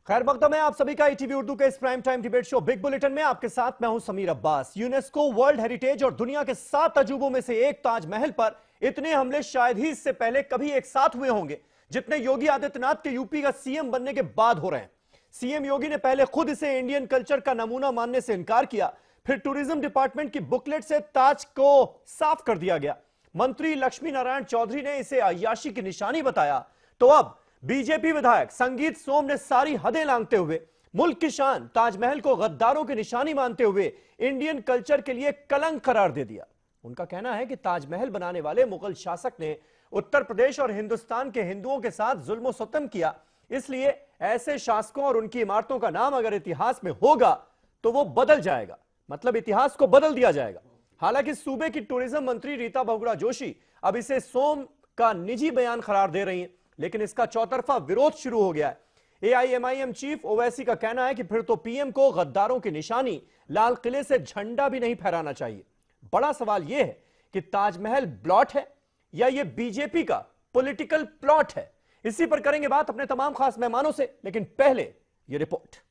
खैर मकदम है आप सभी का ईटीवी उर्दू के इस prime time debate show big bulletin में आपके साथ मैं हूं Sameer Abbas. UNESCO world heritage और दुनिया के 7 अजूबों में से एक ताजमहल पर इतने हमले शायद ही इससे पहले कभी एक साथ हुए होंगे जितने योगी आदित्यनाथ के यूपी का सीएम बनने के बाद हो रहे हैं। सीएम योगी ने पहले खुद इसे इंडियन कल्चर का नमूना मानने से इनकार किया, फिर टूरिज्म डिपार्टमेंट की बुकलेट से ताज को साफ कर दिया गया। मंत्री लक्ष्मी नारायण चौधरी ने इसे अय्याशी की निशानी बताया, तो अब बीजेपी विधायक संगीत सोम ने सारी हदें लांघते हुए मुल्क की शान ताजमहल को गद्दारों की निशानी मानते हुए इंडियन कल्चर के लिए कलंक करार दे दिया। उनका कहना है कि ताजमहल बनाने वाले मुगल शासक ने उत्तर प्रदेश और हिंदुस्तान के हिंदुओं के साथ जुल्म सतम किया, इसलिए ऐसे शासकों और उनकी इमारतों का नाम अगर इतिहास में होगा तो वो बदल जाएगा, मतलब इतिहास को बदल दिया जाएगा। हालांकि सूबे की टूरिज्म मंत्री रीता बहुगुणा जोशी अब इसे सोम का निजी बयान करार दे रही हैं, लेकिन इसका चौतरफा विरोध शुरू हो गया है। एआईएमआईएम चीफ ओवैसी का कहना है कि फिर तो पीएम को गद्दारों की निशानी लाल किले से झंडा भी नहीं फहराना चाहिए। बड़ा सवाल यह है कि ताजमहल ब्लॉट है या यह बीजेपी का पॉलिटिकल प्लॉट है। इसी पर करेंगे बात अपने तमाम खास मेहमानों से, लेकिन पहले यह रिपोर्ट।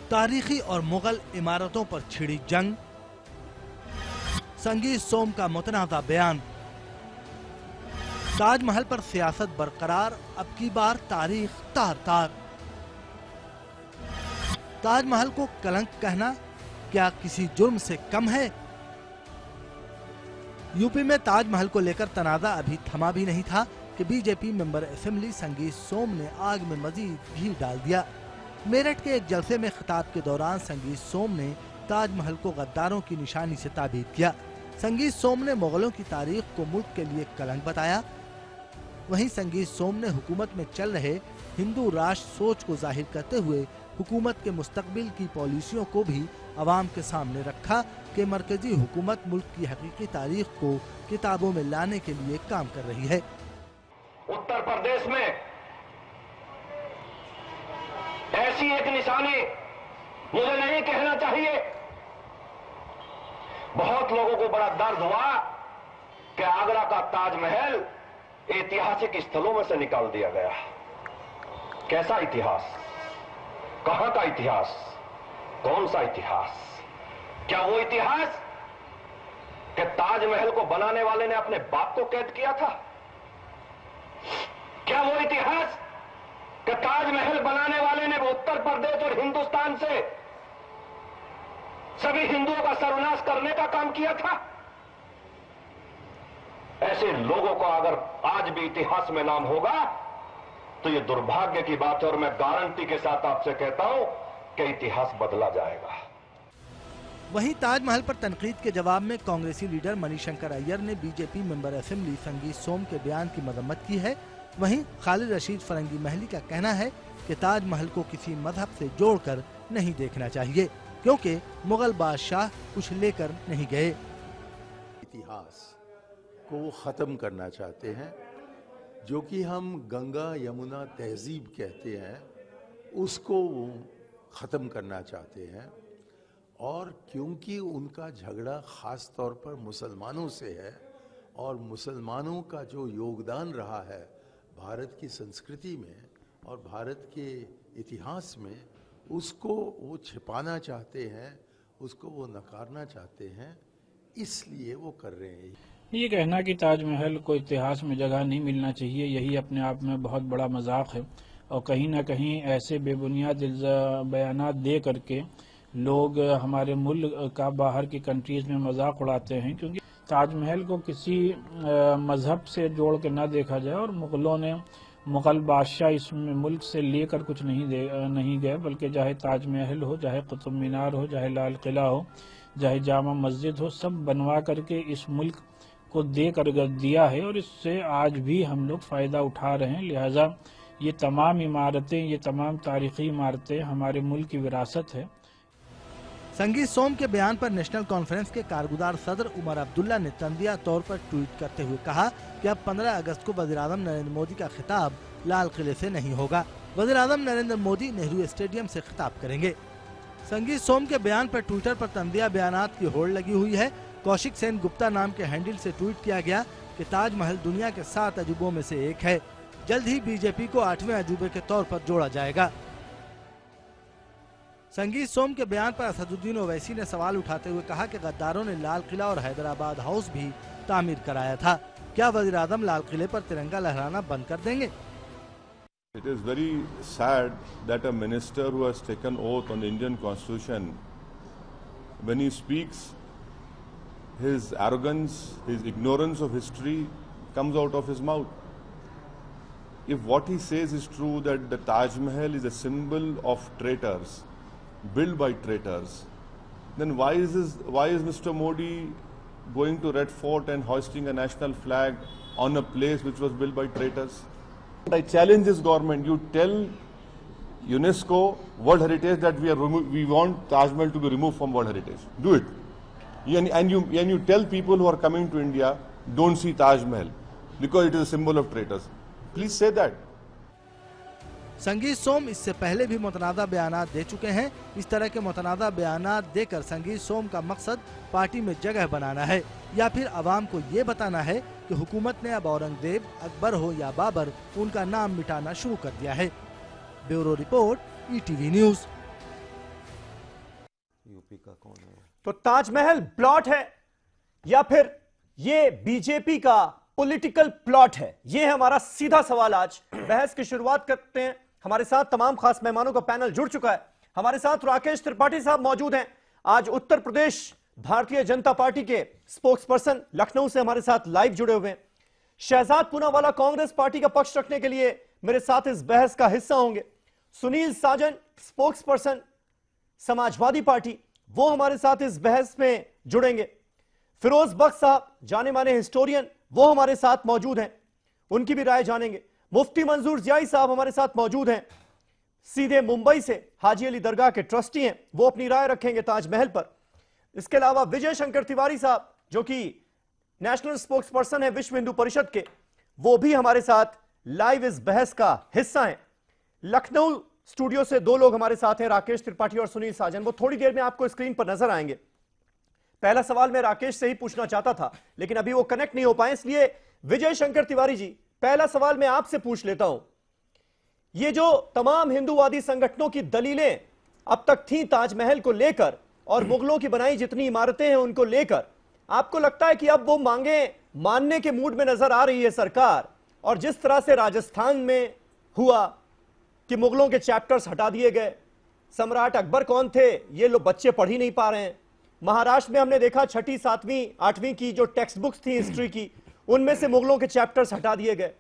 तारीखी और मुगल इमारतों पर छिड़ी जंग, संगीत सोम का मुतनाज़ा बयान, ताजमहल पर सियासत बरकरार, अब की बार तारीख तार तार। ताजमहल को कलंक कहना क्या किसी जुर्म से कम है? यूपी में ताजमहल को लेकर तनाजा अभी थमा भी नहीं था कि बीजेपी मेंबर असेंबली संगीत सोम ने आग में मजीद घी डाल दिया। मेरठ के एक जलसे में खिताब के दौरान संगीत सोम ने ताजमहल को गद्दारों की निशानी से ताबीर किया। संगीत सोम ने मुगलों की तारीख को मुल्क के लिए कलंक बताया। वहीं संगीत सोम ने हुकूमत में चल रहे हिंदू राष्ट्र सोच को जाहिर करते हुए हुकूमत के मुस्तकबिल की पॉलिसियों को भी अवाम के सामने रखा कि मरकजी हुकूमत मुल्क की हकीकी तारीख को किताबों में लाने के लिए काम कर रही है। उत्तर प्रदेश में ऐसी एक निशानी मुझे नहीं कहना चाहिए। बहुत लोगों को बड़ा दर्द हुआ कि आगरा का ताजमहल ऐतिहासिक स्थलों में से निकाल दिया गया। कैसा इतिहास, कहां का इतिहास, कौन सा इतिहास? क्या वो इतिहास कि ताजमहल को बनाने वाले ने अपने बाप को कैद किया था? क्या वो इतिहास कि ताजमहल बनाने वाले ने उत्तर प्रदेश और हिंदुस्तान से सभी हिंदुओं का सर्वनाश करने का काम किया था? ऐसे लोगों का अगर आज भी इतिहास में नाम होगा तो यह दुर्भाग्य की बात है, और मैं गारंटी के साथ आपसे कहता हूं कि इतिहास बदला जाएगा। वहीं ताजमहल पर तनकीद के जवाब में कांग्रेसी लीडर मणिशंकर अय्यर ने बीजेपी मेंबर असेंबली संगीत सोम के बयान की मजम्मत की है। वहीं खालिद रशीद फरंगी महली का कहना है कि ताजमहल को किसी मजहब से जोड़कर नहीं देखना चाहिए, क्योंकि मुगल बादशाह कुछ लेकर नहीं गए। इतिहास को वो ख़त्म करना चाहते हैं, जो कि हम गंगा यमुना तहजीब कहते हैं, उसको वो ख़त्म करना चाहते हैं। और क्योंकि उनका झगड़ा ख़ास तौर पर मुसलमानों से है और मुसलमानों का जो योगदान रहा है भारत की संस्कृति में और भारत के इतिहास में, उसको वो छिपाना चाहते हैं, उसको वो नकारना चाहते हैं, इसलिए वो कर रहे हैं। ये कहना कि ताजमहल को इतिहास में जगह नहीं मिलना चाहिए, यही अपने आप में बहुत बड़ा मजाक है, और कहीं ना कहीं ऐसे बेबुनियाद बयानात दे करके लोग हमारे मुल्क का बाहर की कंट्रीज में मजाक उड़ाते हैं। क्योंकि ताजमहल को किसी मजहब से जोड़ के ना देखा जाए, और मुगलों ने मुगल बादशाह इसमें मुल्क से लेकर कुछ नहीं गए, बल्कि चाहे ताजमहल हो, चाहे कुतुब मीनार हो, चाहे लाल किला हो, चाहे जामा मस्जिद हो, सब बनवा करके इस मुल्क को दे कर दिया है, और इससे आज भी हम लोग फ़ायदा उठा रहे हैं। लिहाजा ये तमाम इमारतें, ये तमाम तारीखी इमारतें हमारे मुल्क की विरासत है। संगीत सोम के बयान पर नेशनल कॉन्फ्रेंस के कारगुजार सदर उमर अब्दुल्ला ने तंदिया तौर पर ट्वीट करते हुए कहा कि अब 15 अगस्त को वज़ीर-ए-आज़म नरेंद्र मोदी का खिताब लाल किले से नहीं होगा। वज़ीर-ए-आज़म नरेंद्र मोदी नेहरू स्टेडियम से खिताब करेंगे। संगीत सोम के बयान पर ट्विटर पर तंदिया बयानात की होड़ लगी हुई है। कौशिक सेन गुप्ता नाम के हैंडल से ट्वीट किया गया कि ताजमहल दुनिया के 7 अजूबों में से एक है। जल्द ही बीजेपी को 8वें अजूबे के तौर पर जोड़ा जाएगा। संगीत सोम के बयान पर असदुद्दीन ओवैसी ने सवाल उठाते हुए कहा कि गद्दारों ने लाल किला और हैदराबाद हाउस भी तामीर कराया था। क्या वज़ीर आज़म लाल किले पर तिरंगा लहराना बंद कर देंगे? It is very sad that a minister who has taken oath on the Indian Constitution, when he speaks, his arrogance, his ignorance of history comes out of his mouth. If what he says is true, that the Taj Mahal is a symbol of traitors, built by traitors, then why is Mr. Modi going to Red Fort and hoisting a national flag on a place which was built by traitors? I challenge this government. You tell UNESCO, World Heritage, that we want Taj Mahal to be removed from World Heritage. Do it. And you tell people who are coming to India, don't see Taj Mahal because it is a symbol of traitors. Please say that. संगीत सोम इससे पहले भी मुतनादा बयानात दे चुके हैं। इस तरह के मुतनादा बयानात देकर संगीत सोम का मकसद पार्टी में जगह बनाना है या फिर अवाम को ये बताना है कि हुकूमत ने अब औरंगजेब, अकबर हो या बाबर, उनका नाम मिटाना शुरू कर दिया है। Bureau report, ETV news. UP का कौन है? तो ताजमहल प्लॉट है या फिर ये बीजेपी का पॉलिटिकल प्लॉट है? ये है हमारा सीधा सवाल। आज बहस की शुरुआत करते हैं। हमारे साथ तमाम खास मेहमानों का पैनल जुड़ चुका है। हमारे साथ राकेश त्रिपाठी साहब मौजूद हैं। आज उत्तर प्रदेश भारतीय जनता पार्टी के स्पोक्स पर्सन लखनऊ से हमारे साथ लाइव जुड़े हुए हैं। शहजाद पूनावाला कांग्रेस पार्टी का पक्ष रखने के लिए मेरे साथ इस बहस का हिस्सा होंगे। सुनील साजन, स्पोक्स पर्सन समाजवादी पार्टी, वो हमारे साथ इस बहस में जुड़ेंगे। फिरोज बख्श साहब, जाने माने हिस्टोरियन, वो हमारे साथ मौजूद हैं, उनकी भी राय जानेंगे। मुफ्ती मंजूर जियाई साहब हमारे साथ मौजूद हैं, सीधे मुंबई से हाजी अली दरगाह के ट्रस्टी हैं, वो अपनी राय रखेंगे ताजमहल पर। इसके अलावा विजय शंकर तिवारी साहब, जो कि नेशनल स्पोक्स पर्सन है विश्व हिंदू परिषद के, वो भी हमारे साथ लाइव इस बहस का हिस्सा हैं। लखनऊ स्टूडियो से 2 लोग हमारे साथ हैं, राकेश त्रिपाठी और सुनील साजन। वो थोड़ी देर में आपको स्क्रीन पर नजर आएंगे। पहला सवाल मैं राकेश से ही पूछना चाहता था, लेकिन अभी वो कनेक्ट नहीं हो पाए, इसलिए विजय शंकर तिवारी जी, पहला सवाल मैं आपसे पूछ लेता हूं। ये जो तमाम हिंदूवादी संगठनों की दलीलें अब तक थी ताजमहल को लेकर और मुगलों की बनाई जितनी इमारतें हैं उनको लेकर, आपको लगता है कि अब वो मांगे मानने के मूड में नजर आ रही है सरकार? और जिस तरह से राजस्थान में हुआ कि मुगलों के चैप्टर्स हटा दिए गए, सम्राट अकबर कौन थे ये लोग बच्चे पढ़ ही नहीं पा रहे हैं। महाराष्ट्र में हमने देखा 6ठी, 7वीं, 8वीं की जो टेक्स्ट बुक्स थी हिस्ट्री की, उनमें से मुगलों के चैप्टर्स हटा दिए गए।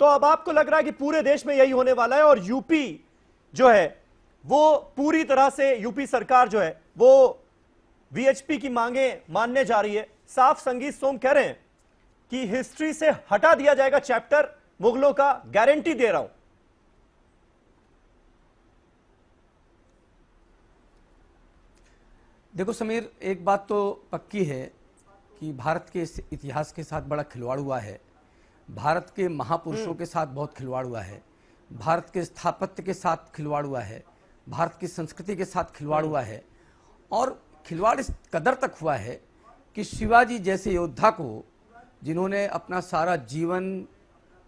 तो अब आपको लग रहा है कि पूरे देश में यही होने वाला है और यूपी जो है वो पूरी तरह से, यूपी सरकार जो है वो वीएचपी की मांगे मानने जा रही है। साफ संगीत सोम कह रहे हैं कि हिस्ट्री से हटा दिया जाएगा चैप्टर मुगलों का, गारंटी दे रहा हूं। देखो समीर, एक बात तो पक्की है कि भारत के इतिहास के साथ बड़ा खिलवाड़ हुआ है, भारत के महापुरुषों के साथ बहुत खिलवाड़ हुआ है, भारत के स्थापत्य के साथ खिलवाड़ हुआ है, भारत की संस्कृति के साथ खिलवाड़ हुआ है। और खिलवाड़ इस कदर तक हुआ है कि शिवाजी जैसे योद्धा को, जिन्होंने अपना सारा जीवन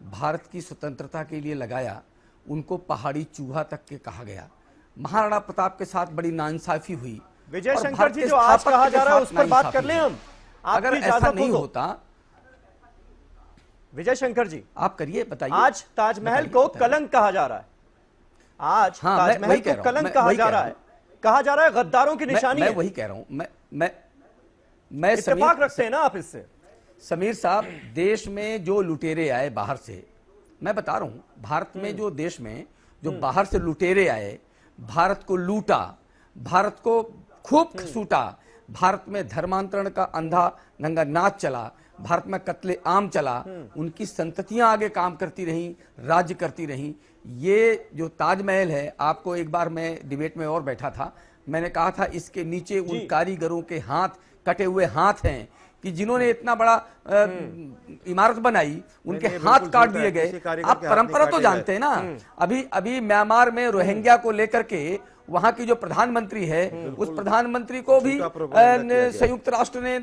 भारत की स्वतंत्रता के लिए लगाया, उनको पहाड़ी चूहा तक के कहा गया। महाराणा प्रताप के साथ बड़ी नाइंसाफी हुई। विजय शंकर जी, जो आज कहा जा रहा है उस पर बात कर लें हम। अगर ऐसा नहीं होता, विजय शंकर जी आप करिए, बताइए। आज ताजमहल को कलंक कहा जा रहा है, आज ताजमहल को कलंक कहा जा रहा है, कहा जा रहा है गद्दारों की निशानी है। मैं वही कह रहा हूं। मैं इत्तेफाक रखते हैं ना आप इससे? समीर साहब, देश में जो लुटेरे आए बाहर से, मैं बता रहा हूं, भारत में जो देश में जो बाहर से लुटेरे आए, भारत को लूटा, भारत को खूब खसूटा, भारत में धर्मांतरण का अंधा नंगा नाच चला, भारत में कत्ले आम चला, उनकी संततियां आगे काम करती रहीं, राज्य करती रहीं। ये जो ताजमहल है, आपको एक बार मैं डिबेट में और बैठा था, मैंने कहा था इसके नीचे उन कारीगरों के हाथ, कटे हुए हाथ हैं कि जिन्होंने इतना बड़ा इमारत बनाई, उनके हाथ काट दिए गए। आप परंपरा तो जानते हैं ना, अभी म्यांमार में रोहिंग्या को लेकर के वहां की जो प्रधानमंत्री है उस प्रधानमंत्री को भी संयुक्त राष्ट्र ने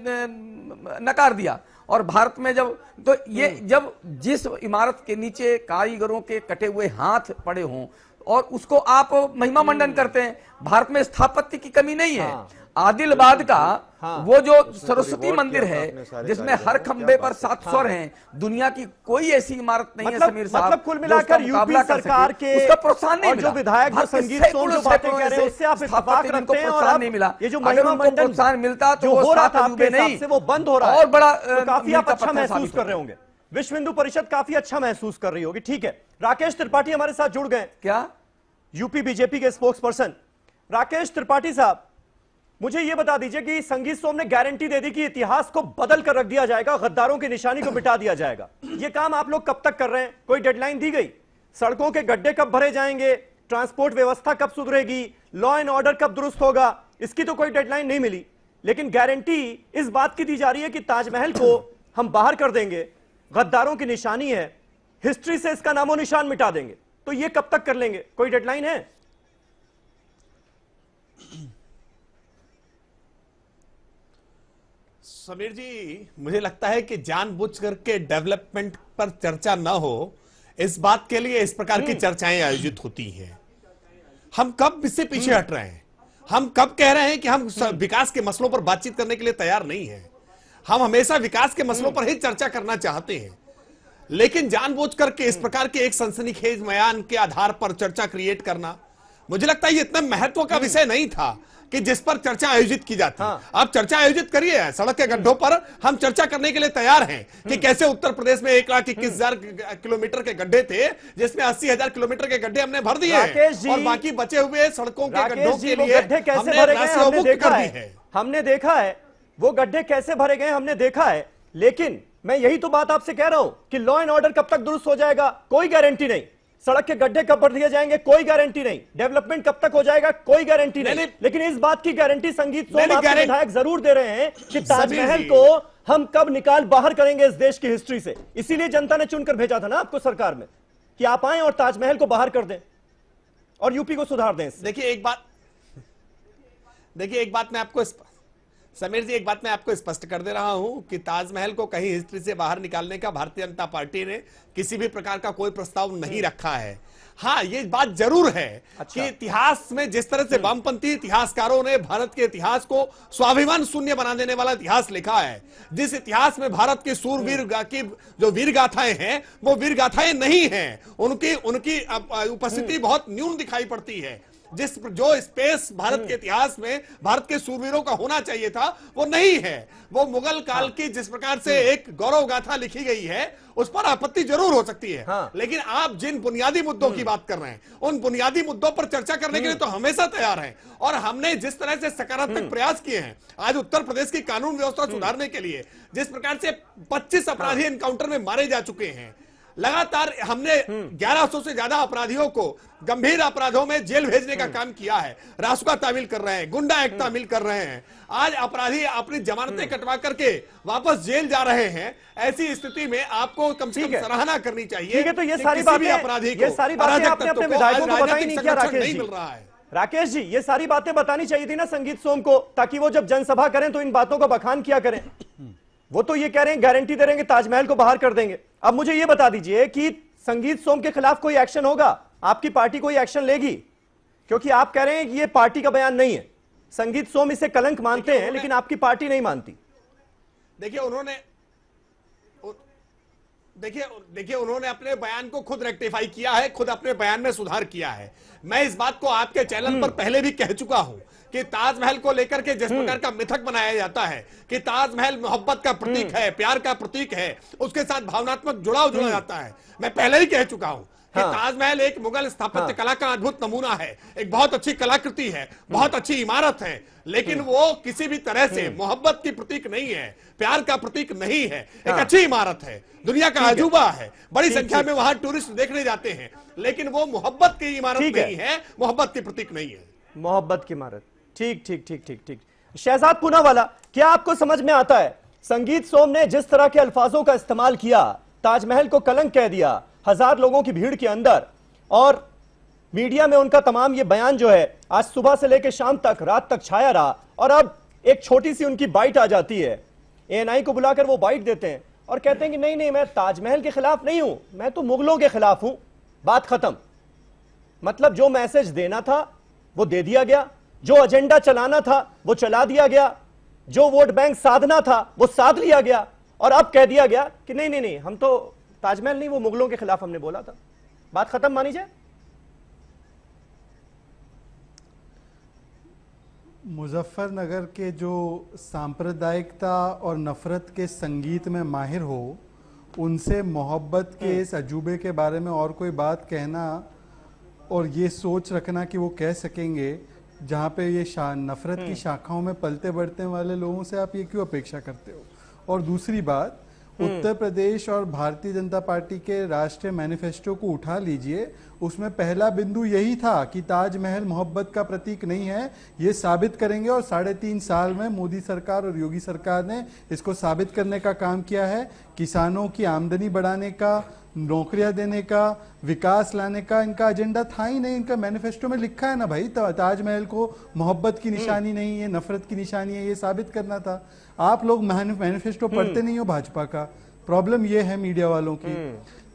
नकार दिया। और भारत में जब जिस इमारत के नीचे कारीगरों के कटे हुए हाथ पड़े हों और उसको आप महिमा मंडन करते हैं। भारत में स्थापत्य की कमी नहीं है। आदिलाबाद का वो जो सरस्वती मंदिर है जिसमें हर खंबे पर 7 स्वर हैं, दुनिया की कोई ऐसी इमारत नहीं है समीर साहब। मतलब कुल मिलाकर यूपी सरकार के उसका प्रोत्साहन नहीं मिला। जो विधायक जो संगीत सोम जो बातें कह रहे हैं उससे आप इत्तेफाक रखते हैं और नहीं मिला। ये जो अगर उनको प्रोत्साहन मिलता तो हो रहा था आपके हिसाब से वो बंद हो रहा है और बड़ा काफी आप अच्छा महसूस कर रहे होंगे। विश्व हिंदू परिषद काफी अच्छा महसूस कर रही होगी। ठीक है, राकेश त्रिपाठी हमारे साथ जुड़ गए। क्या यूपी बीजेपी के स्पोक्स पर्सन राकेश त्रिपाठी साहब, मुझे यह बता दीजिए कि संगीत सोम ने गारंटी दे दी कि इतिहास को बदल कर रख दिया जाएगा, गद्दारों की निशानी को मिटा दिया जाएगा। यह काम आप लोग कब तक कर रहे हैं? कोई डेडलाइन दी गई? सड़कों के गड्ढे कब भरे जाएंगे? ट्रांसपोर्ट व्यवस्था कब सुधरेगी? लॉ एंड ऑर्डर कब दुरुस्त होगा? इसकी तो कोई डेडलाइन नहीं मिली, लेकिन गारंटी इस बात की दी जा रही है कि ताजमहल को हम बाहर कर देंगे, गद्दारों की निशानी है, हिस्ट्री से इसका नामो निशान मिटा देंगे। तो यह कब तक कर लेंगे? कोई डेडलाइन है? समीर जी, मुझे लगता है कि जानबूझ करके डेवलपमेंट पर चर्चा न हो, इस बात के लिए इस प्रकार की चर्चाएं आयोजित होती हैं। हम कब इससे पीछे हट रहे हैं? हम कब कह रहे हैं कि हम विकास के मसलों पर बातचीत करने के लिए तैयार नहीं है? हम हमेशा विकास के मसलों पर ही चर्चा करना चाहते हैं, लेकिन जानबूझ करके इस प्रकार के एक सनसनीखेज बयान के आधार पर चर्चा क्रिएट करना, मुझे लगता है ये इतना महत्व का विषय नहीं था कि जिस पर चर्चा आयोजित की जाती। आप चर्चा आयोजित करिए, सड़क के गड्ढों पर हम चर्चा करने के लिए तैयार हैं कि कैसे उत्तर प्रदेश में 1,21,000 किलोमीटर के गड्ढे थे, जिसमें 80,000 किलोमीटर के गड्ढे हमने भर दिए और बाकी बचे हुए सड़कों के गड्ढों के लिए हमने राशि मुक्त कर दी है। हमने देखा है वो गड्ढे कैसे भरे गए, हमने देखा है। लेकिन मैं यही तो बात आपसे कह रहा हूं कि लॉ एंड ऑर्डर कब तक दुरुस्त हो जाएगा, कोई गारंटी नहीं। सड़क के गड्ढे कब भर दिए जाएंगे, कोई गारंटी नहीं। डेवलपमेंट कब तक हो जाएगा, कोई गारंटी नहीं। लेकिन इस बात की गारंटी संगीत सोम आपके विधायक जरूर दे रहे हैं कि ताजमहल को हम कब निकाल बाहर करेंगे इस देश की हिस्ट्री से। इसीलिए जनता ने चुनकर भेजा था ना आपको सरकार में कि आप आए और ताजमहल को बाहर कर दें और यूपी को सुधार दें। देखिए एक बात मैं आपको समीर जी, एक बात मैं आपको स्पष्ट कर दे रहा हूं कि ताजमहल को कहीं हिस्ट्री से बाहर निकालने का भारतीय जनता पार्टी ने किसी भी प्रकार का कोई प्रस्ताव नहीं रखा है। हाँ, ये बात जरूर है कि इतिहास में जिस तरह से वामपंथी इतिहासकारों ने भारत के इतिहास को स्वाभिमान शून्य बना देने वाला इतिहास लिखा है, जिस इतिहास में भारत के सूरवीर की जो वीर गाथाएं हैं वो वीर गाथाएं नहीं हैं, उनकी उपस्थिति बहुत न्यून दिखाई पड़ती है। जो स्पेस भारत के इतिहास में भारत के सूरवीरों का होना चाहिए था वो नहीं है। वो मुगल काल की जिस प्रकार से एक गौरव गाथा लिखी गई है उस पर आपत्ति जरूर हो सकती है। लेकिन आप जिन बुनियादी मुद्दों की बात कर रहे हैं उन बुनियादी मुद्दों पर चर्चा करने के लिए तो हमेशा तैयार हैं। और हमने जिस तरह से सकारात्मक प्रयास किए हैं आज उत्तर प्रदेश की कानून व्यवस्था सुधारने के लिए, जिस प्रकार से 25 अपराधी एनकाउंटर में मारे जा चुके हैं, लगातार हमने 1100 से ज्यादा अपराधियों को गंभीर अपराधों में जेल भेजने का काम किया है, रासुका तामील कर रहे हैं, गुंडा एक्ट तामील कर रहे हैं। आज अपराधी अपनी जमानतें कटवा करके वापस जेल जा रहे हैं। ऐसी स्थिति में आपको कम से कम सराहना करनी चाहिए। ठीक है, तो ये सारी बातें आपने अपने विधायकों को बताई नहीं क्या राकेश जी? राकेश जी, ये सारी बातें बतानी चाहिए थी ना संगीत सोम को, ताकि वो जब जनसभा करें तो इन बातों का बखान किया करें। वो तो ये कह रहे हैं गारंटी दे रहे हैं कि ताजमहल को बाहर कर देंगे। अब मुझे ये बता दीजिए कि संगीत सोम के खिलाफ कोई एक्शन होगा? आपकी पार्टी कोई एक्शन लेगी? क्योंकि आप कह रहे हैं कि ये पार्टी का बयान नहीं है, संगीत सोम इसे कलंक मानते हैं लेकिन आपकी पार्टी नहीं मानती। देखिए उन्होंने अपने बयान को खुद रेक्टिफाई किया है, खुद अपने बयान में सुधार किया है। मैं इस बात को आपके चैनल पर पहले भी कह चुका हूं कि ताजमहल को लेकर के जिस प्रकार का मिथक बनाया जाता है कि ताजमहल मोहब्बत का प्रतीक है, प्यार का प्रतीक है, उसके साथ भावनात्मक जुड़ाव जुड़ा जाता है। मैं पहले ही कह चुका हूं कि ताजमहल एक मुगल स्थापत्य कला का अद्भुत नमूना है, एक बहुत अच्छी कलाकृति है, बहुत अच्छी इमारत है, लेकिन वो किसी भी तरह से मोहब्बत की प्रतीक नहीं है, प्यार का प्रतीक नहीं है। एक अच्छी इमारत है, दुनिया का अजूबा है, बड़ी संख्या में वहां टूरिस्ट देखने जाते हैं, लेकिन वो मोहब्बत की इमारत नहीं है, मोहब्बत की प्रतीक नहीं है। मोहब्बत की इमारत, ठीक ठीक ठीक ठीक ठीक। शहजाद पूनावाला, क्या आपको समझ में आता है संगीत सोम ने जिस तरह के अल्फाजों का इस्तेमाल किया, ताजमहल को कलंक कह दिया 1000 लोगों की भीड़ के अंदर, और मीडिया में उनका तमाम ये बयान जो है आज सुबह से लेकर शाम तक, रात तक छाया रहा, और अब एक छोटी सी उनकी बाइट आ जाती है। एएनआई को बुलाकर वो बाइट देते हैं और कहते हैं कि नहीं नहीं, मैं ताजमहल के खिलाफ नहीं हूं, मैं तो मुगलों के खिलाफ हूं। बात खत्म। मतलब जो मैसेज देना था वो दे दिया गया, जो एजेंडा चलाना था वो चला दिया गया, जो वोट बैंक साधना था वो साध लिया गया, और अब कह दिया गया कि नहीं नहीं नहीं, हम तो ताजमहल नहीं, वो मुगलों के खिलाफ हमने बोला था। बात खत्म मानी जाए। मुजफ्फरनगर के जो सांप्रदायिकता और नफरत के संगीत में माहिर हो, उनसे मोहब्बत के इस अजूबे के बारे में और कोई बात कहना और ये सोच रखना कि वो कह सकेंगे, जहाँ पे ये नफरत की शाखाओं में पलते बढ़ते वाले लोगों से आप ये क्यों अपेक्षा करते हो? और दूसरी बात, उत्तर प्रदेश और भारतीय जनता पार्टी के राष्ट्रीय मैनिफेस्टो को उठा लीजिए, उसमें पहला बिंदु यही था कि ताजमहल मोहब्बत का प्रतीक नहीं है, ये साबित करेंगे। और 3.5 साल में मोदी सरकार और योगी सरकार ने इसको साबित करने का काम किया है। किसानों की आमदनी बढ़ाने का, नौकरियां देने का, विकास लाने का इनका एजेंडा था ही नहीं। इनका मैनिफेस्टो में लिखा है ना भाई, ताजमहल को मोहब्बत की निशानी नहीं है, नफरत की निशानी है, ये साबित करना था। आप लोग मैनिफेस्टो पढ़ते नहीं हो भाजपा का, प्रॉब्लम ये है मीडिया वालों की।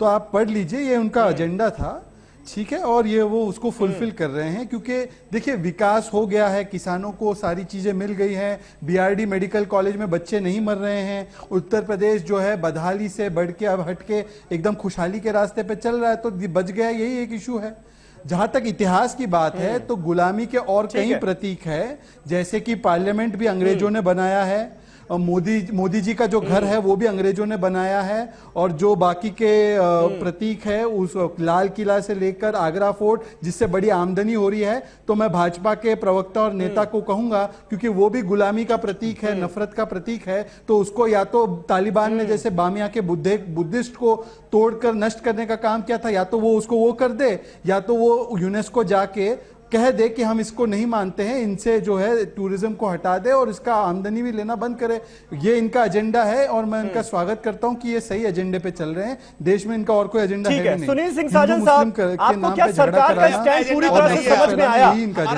तो आप पढ़ लीजिए, ये उनका एजेंडा था, ठीक है, और ये वो उसको फुलफिल कर रहे हैं। क्योंकि देखिए विकास हो गया है, किसानों को सारी चीजें मिल गई हैं, बीआरडी मेडिकल कॉलेज में बच्चे नहीं मर रहे हैं, उत्तर प्रदेश जो है बदहाली से बढ़ के अब हट के एकदम खुशहाली के रास्ते पे चल रहा है, तो बच गया, यही एक इशू है। जहां तक इतिहास की बात है तो गुलामी के और कई प्रतीक है, जैसे कि पार्लियामेंट भी अंग्रेजों ने बनाया है, और मोदी जी का जो घर है वो भी अंग्रेजों ने बनाया है, और जो बाकी के प्रतीक है, उस लाल किला से लेकर आगरा फोर्ट, जिससे बड़ी आमदनी हो रही है, तो मैं भाजपा के प्रवक्ता और नेता को कहूंगा, क्योंकि वो भी गुलामी का प्रतीक है, नफरत का प्रतीक है, तो उसको या तो तालिबान ने जैसे बामिया के बुद्धिस्ट को तोड़कर नष्ट करने का काम किया था, या तो वो उसको वो कर दे, या तो वो यूनेस्को जाके कह दे कि हम इसको नहीं मानते हैं, इनसे जो है टूरिज्म को हटा दे और इसका आमदनी भी लेना बंद करे। ये इनका एजेंडा है और मैं इनका स्वागत करता हूं कि ये सही एजेंडे पे चल रहे हैं। देश में इनका और कोई एजेंडा है नहीं। सुनील सिंह साजन साहब, आपको क्या सरकार का स्टैंड पूरी तरह से समझ में आया?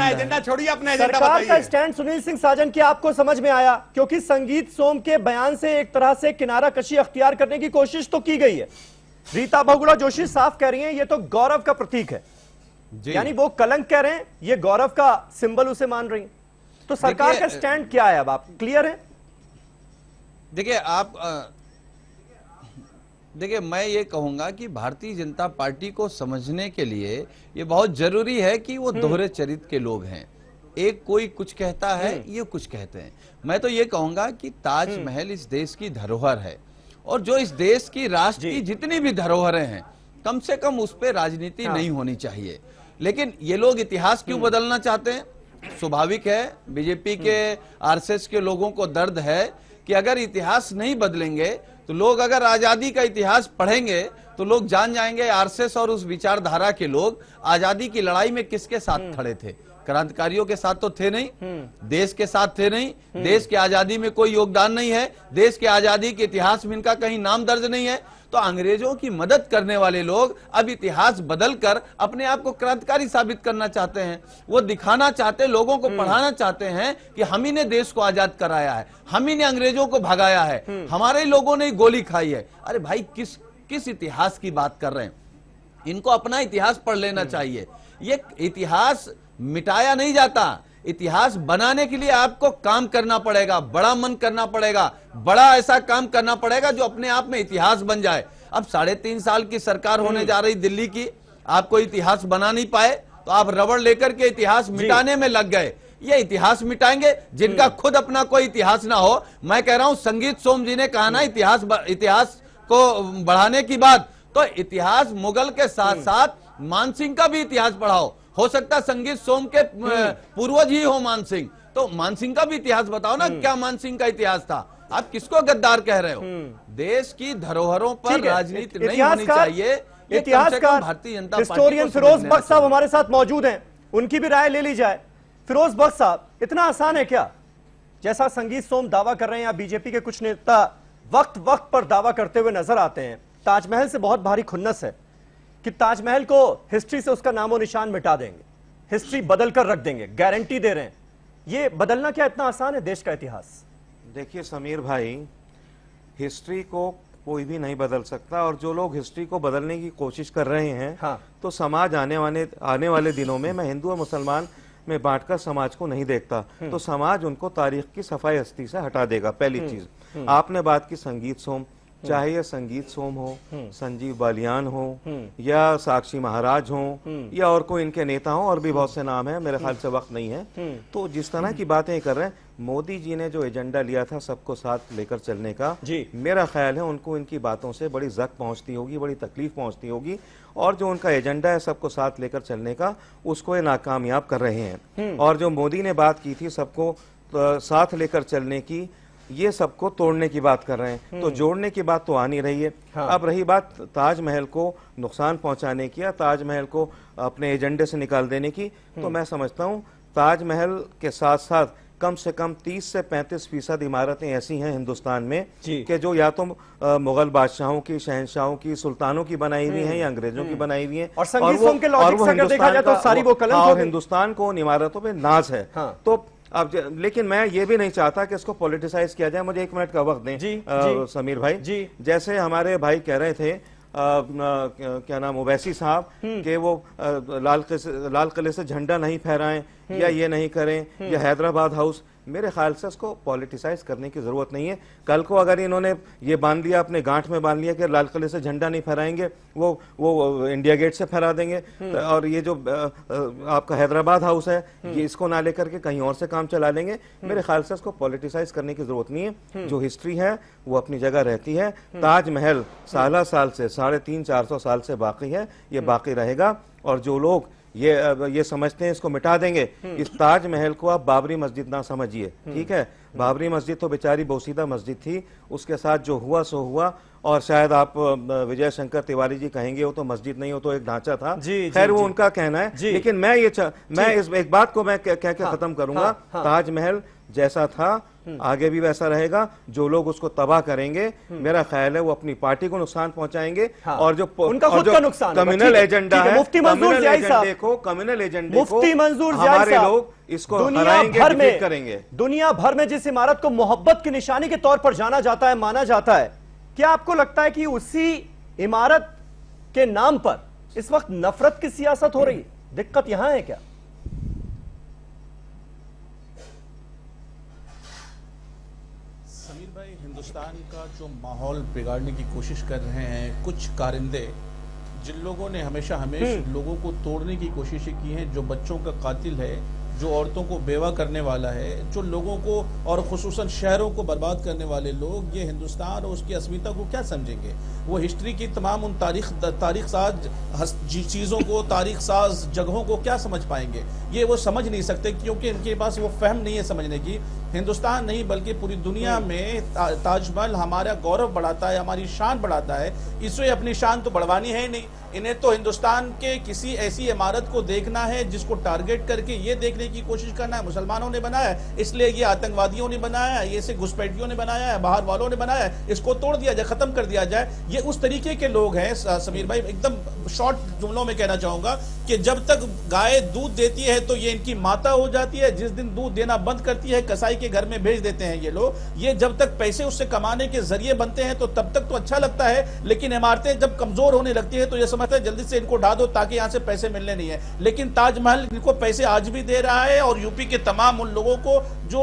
एजेंडा छोड़िए, अपना एजेंडा सरकार का स्टैंड सुनील सिंह साजन की आपको समझ में आया? क्योंकि संगीत सोम के बयान से एक तरह से किनारा कशी अख्तियार करने की कोशिश तो की गई है। रीता बहुगुणा जोशी साफ कह रही है ये तो गौरव का प्रतीक है, यानी वो कलंक कह रहे हैं, ये गौरव का सिंबल उसे मान रही हैं। तो सरकार का स्टैंड क्या है, अब आप क्लियर है? देखिए मैं ये कहूंगा कि भारतीय जनता पार्टी को समझने के लिए ये बहुत जरूरी है कि वो दोहरे चरित्र के लोग हैं। एक कोई कुछ कहता है, ये कुछ कहते हैं। मैं तो ये कहूंगा कि ताजमहल इस देश की धरोहर है, और जो इस देश की राष्ट्र की जितनी भी धरोहरें हैं, कम से कम उस पर राजनीति नहीं होनी चाहिए। लेकिन ये लोग इतिहास क्यों बदलना चाहते हैं? स्वाभाविक है, बीजेपी के आरएसएस के लोगों को दर्द है कि अगर इतिहास नहीं बदलेंगे तो लोग, अगर आजादी का इतिहास पढ़ेंगे तो लोग जान जाएंगे आरएसएस और उस विचारधारा के लोग आजादी की लड़ाई में किसके साथ खड़े थे। क्रांतिकारियों के साथ तो थे नहीं, देश के साथ थे नहीं, देश की आजादी में कोई योगदान नहीं है, देश की आजादी के इतिहास में इनका कहीं नाम दर्ज नहीं है। तो अंग्रेजों की मदद करने वाले लोग अब इतिहास बदलकर अपने आप को क्रांतिकारी साबित करना चाहते हैं। वो दिखाना चाहते, लोगों को पढ़ाना चाहते हैं कि हम ही ने देश को आजाद कराया है, हम ही ने अंग्रेजों को भगाया है, हमारे लोगों ने गोली खाई है। अरे भाई, किस इतिहास की बात कर रहे हैं? इनको अपना इतिहास पढ़ लेना चाहिए। ये इतिहास मिटाया नहीं जाता, इतिहास बनाने के लिए आपको काम करना पड़ेगा, बड़ा मन करना पड़ेगा, बड़ा ऐसा काम करना पड़ेगा जो अपने आप में इतिहास बन जाए। अब 3.5 साल की सरकार होने जा रही दिल्ली की, आपको इतिहास बना नहीं पाए तो आप रबड़ लेकर के इतिहास मिटाने में लग गए। ये इतिहास मिटाएंगे जिनका खुद अपना कोई इतिहास ना हो। मैं कह रहा हूं, संगीत सोम जी ने कहा ना इतिहास को बढ़ाने की बात, तो इतिहास मुगल के साथ साथ मानसिंह का भी इतिहास पढ़ाओ। हो सकता संगीत सोम के पूर्वज ही हो मानसिंह, तो मानसिंह का भी इतिहास बताओ ना, क्या मानसिंह का इतिहास था? आप किसको गद्दार कह रहे हो? देश की धरोहरों पर राजनीति नहीं होनी चाहिए। इतिहासकार भारतीय जनता हिस्टोरियन फिरोज बख्श साहब हमारे साथ मौजूद हैं, उनकी भी राय ले ली जाए। फिरोज बख्श साहब, इतना आसान है क्या? जैसा संगीत सोम दावा कर रहे हैं या बीजेपी के कुछ नेता वक्त वक्त पर दावा करते हुए नजर आते हैं, ताजमहल से बहुत भारी खुन्नस है, कि ताजमहल को हिस्ट्री से उसका नामो निशान मिटा देंगे, हिस्ट्री बदल कर रख देंगे, गारंटी दे रहे हैं। ये बदलना क्या इतना आसान है देश का इतिहास? देखिए समीर भाई, हिस्ट्री को कोई भी नहीं बदल सकता, और जो लोग हिस्ट्री को बदलने की कोशिश कर रहे हैं, हाँ। तो समाज आने वाले दिनों में, मैं हिंदू और मुसलमान में बांटकर समाज को नहीं देखता, तो समाज उनको तारीख की सफाई हस्ती से हटा देगा। पहली चीज, आपने बात की संगीत सोम, चाहे ये संगीत सोम हो, संजीव बालियान हो, या साक्षी महाराज हो, या और कोई इनके नेता हो, और भी बहुत से नाम हैं, मेरे ख्याल से वक्त नहीं है। तो जिस तरह की बातें कर रहे हैं, मोदी जी ने जो एजेंडा लिया था सबको साथ लेकर चलने का, मेरा ख्याल है उनको इनकी बातों से बड़ी जक पहुंचती होगी, बड़ी तकलीफ पहुंचती होगी, और जो उनका एजेंडा है सबको साथ लेकर चलने का, उसको ये नाकामयाब कर रहे हैं। और जो मोदी ने बात की थी सबको साथ लेकर चलने की, ये सबको तोड़ने की बात कर रहे हैं। तो जोड़ने की बात तो आ नहीं रही है। हाँ। अब रही बात ताजमहल को नुकसान पहुंचाने की या ताजमहल को अपने एजेंडे से निकाल देने की, तो मैं समझता हूं ताजमहल के साथ साथ कम से कम 30 से 35% इमारतें ऐसी हैं हिंदुस्तान में कि जो या तो मुगल बादशाहों की, शहंशाहों की, सुल्तानों की बनाई हुई हैं, या अंग्रेजों की बनाई हुई हैं, और हिंदुस्तान को उन इमारतों पर नाज है। तो अब लेकिन मैं ये भी नहीं चाहता कि इसको पॉलिटिसाइज किया जाए। मुझे 1 मिनट का वक्त दें समीर भाई। जैसे हमारे भाई कह रहे थे क्या नाम, ओवैसी साहब, कि वो लाल किले से झंडा नहीं फहराएं, या ये नहीं करें, या हैदराबाद हाउस, मेरे ख्याल से इसको पॉलिटिसाइज करने की जरूरत नहीं है। कल को अगर इन्होंने ये बांध लिया, अपने गांठ में बांध लिया कि लाल किले से झंडा नहीं फहराएंगे, वो इंडिया गेट से फहरा देंगे, और ये जो आपका हैदराबाद हाउस है, ये इसको ना लेकर के कहीं और से काम चला लेंगे। मेरे ख्याल से इसको पॉलिटिसाइज करने की जरूरत नहीं है। जो हिस्ट्री है वो अपनी जगह रहती है। ताजमहल साल से 350-400 साल से बाकी है, ये बाकी रहेगा। और जो लोग ये समझते हैं इसको मिटा देंगे, इस ताजमहल को आप बाबरी मस्जिद ना समझिए, ठीक है? बाबरी मस्जिद तो बेचारी बोसीदा मस्जिद थी, उसके साथ जो हुआ सो हुआ। और शायद आप विजय शंकर तिवारी जी कहेंगे वो तो मस्जिद नहीं, वो तो एक ढांचा था। खैर वो उनका कहना है, लेकिन मैं इस एक बात को मैं कह के खत्म करूंगा। ताजमहल जैसा था आगे भी वैसा रहेगा। जो लोग उसको तबाह करेंगे, मेरा ख्याल है वो अपनी पार्टी को नुकसान पहुंचाएंगे। और जो उनका खुद का नुकसान, कम्युनल एजेंडा है, मुफ्ती मंजूर ज़ियाई को हमारे लोग इसको हराएंगे, करेंगे। दुनिया भर में जिस इमारत को मोहब्बत की निशानी के तौर पर जाना जाता है, माना जाता है, क्या आपको लगता है कि उसी इमारत के नाम पर इस वक्त नफरत की सियासत हो रही है? दिक्कत यहां है क्या? समीर भाई, हिंदुस्तान का जो माहौल बिगाड़ने की कोशिश कर रहे हैं कुछ कारिंदे, जिन लोगों ने हमेशा लोगों को तोड़ने की कोशिश की है, जो बच्चों का कातिल है, जो औरतों को बेवा करने वाला है, जो लोगों को और खुसूसन शहरों को बर्बाद करने वाले लोग, ये हिंदुस्तान और उसकी अस्मिता को क्या समझेंगे? वो हिस्ट्री की तमाम उन तारीख साज चीज़ों को, तारीख साज जगहों को क्या समझ पाएंगे? ये वो समझ नहीं सकते, क्योंकि इनके पास वो फहम नहीं है समझने की। हिंदुस्तान नहीं बल्कि पूरी दुनिया में ताजमहल हमारा गौरव बढ़ाता है, हमारी शान बढ़ाता है। इससे अपनी शान तो बढ़वानी है ही नहीं, इन्हें तो हिंदुस्तान के किसी ऐसी इमारत को देखना है जिसको टारगेट करके ये देखने की कोशिश करना है मुसलमानों ने बनाया है, इसलिए ये आतंकवादियों ने बनाया है, ये से घुसपैठियों ने बनाया है, बाहर वालों ने बनाया है, इसको तोड़ दिया जाए, खत्म कर दिया जाए। ये उस तरीके के लोग हैं समीर भाई। एकदम शॉर्ट जुमलों में कहना चाहूंगा कि जब तक गाय दूध देती है तो ये इनकी माता हो जाती है, जिस दिन दूध देना बंद करती है कसाई के घर में भेज देते हैं ये लोग। ये जब तक पैसे उससे कमाने के जरिए बनते हैं तो तब तक तो अच्छा लगता है, लेकिन इमारतें जब कमजोर होने लगती है तो ये समझते हैं जल्दी से इनको ढा दो ताकि यहां से पैसे मिलने नहीं है। लेकिन ताजमहल इनको पैसे आज भी दे रहा है, और यूपी के तमाम उन लोगों को जो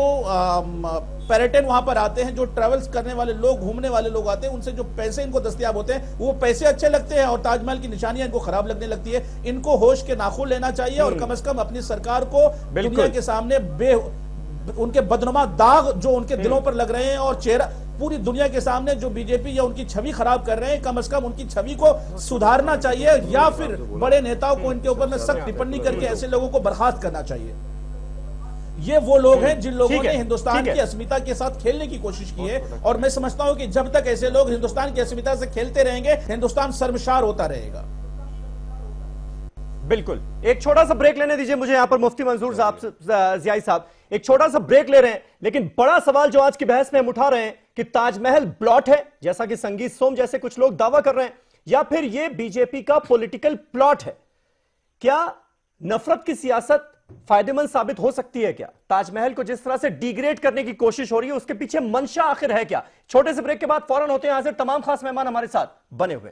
पर्यटन वहां पर आते हैं, जो ट्रेवल्स करने वाले लोग, घूमने वाले लोग आते हैं, उनसे जो पैसे इनको दस्तयाब होते हैं वो पैसे अच्छे लगते हैं, और ताजमहल की निशानियां इनको खराब लगने लगती है। इनको होश के नाखून लेना चाहिए, और कम से कम अपनी सरकार को दुनिया के सामने उनके बदनुमा दाग जो उनके दिलों पर लग रहे हैं, और चेहरा पूरी दुनिया के सामने जो बीजेपी या उनकी छवि खराब कर रहे हैं, कम से कम उनकी छवि को सुधारना चाहिए, या फिर बड़े नेताओं को इनके ऊपर में सख्त टिप्पणी करके ऐसे लोगों को बर्खास्त करना चाहिए। ये वो लोग हैं जिन लोगों ने हिंदुस्तान की अस्मिता के साथ खेलने की कोशिश की है, और मैं समझता हूं कि जब तक ऐसे लोग हिंदुस्तान की अस्मिता से खेलते रहेंगे, हिंदुस्तान शर्मसार होता रहेगा। बिल्कुल। एक छोटा सा ब्रेक लेने दीजिए मुझे, यहां पर मुफ्ती मंजूर ज़ियाई साहब एक छोटा सा ब्रेक ले रहे हैं, लेकिन बड़ा सवाल जो आज की बहस में हम उठा रहे हैं कि ताजमहल ब्लॉट है, जैसा कि संगीत सोम जैसे कुछ लोग दावा कर रहे हैं, या फिर यह बीजेपी का पॉलिटिकल प्लॉट है? क्या नफरत की सियासत फायदेमंद साबित हो सकती है? क्या ताजमहल को जिस तरह से डिग्रेड करने की कोशिश हो रही है उसके पीछे मंशा आखिर है क्या? छोटे से ब्रेक के बाद फौरन होते हैं हाजिर तमाम खास मेहमान हमारे साथ बने हुए।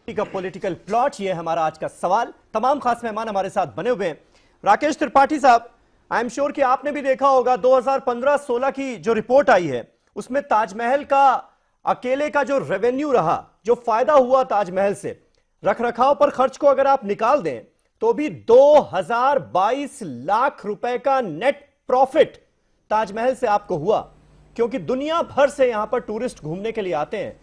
का पॉलिटिकल प्लॉट, ये हमारा आज का सवाल। तमाम खास मेहमान हमारे साथ बने हुए हैं। राकेश त्रिपाठी साहब, आई एम श्योर कि आपने भी देखा होगा 2015-16 की जो रिपोर्ट आई है उसमें ताजमहल का अकेले का जो रेवेन्यू रहा, जो फायदा हुआ ताजमहल से, रखरखाव पर खर्च को अगर आप निकाल दें तो भी 2022 लाख रुपए का नेट प्रॉफिट ताजमहल से आपको हुआ, क्योंकि दुनिया भर से यहां पर टूरिस्ट घूमने के लिए आते हैं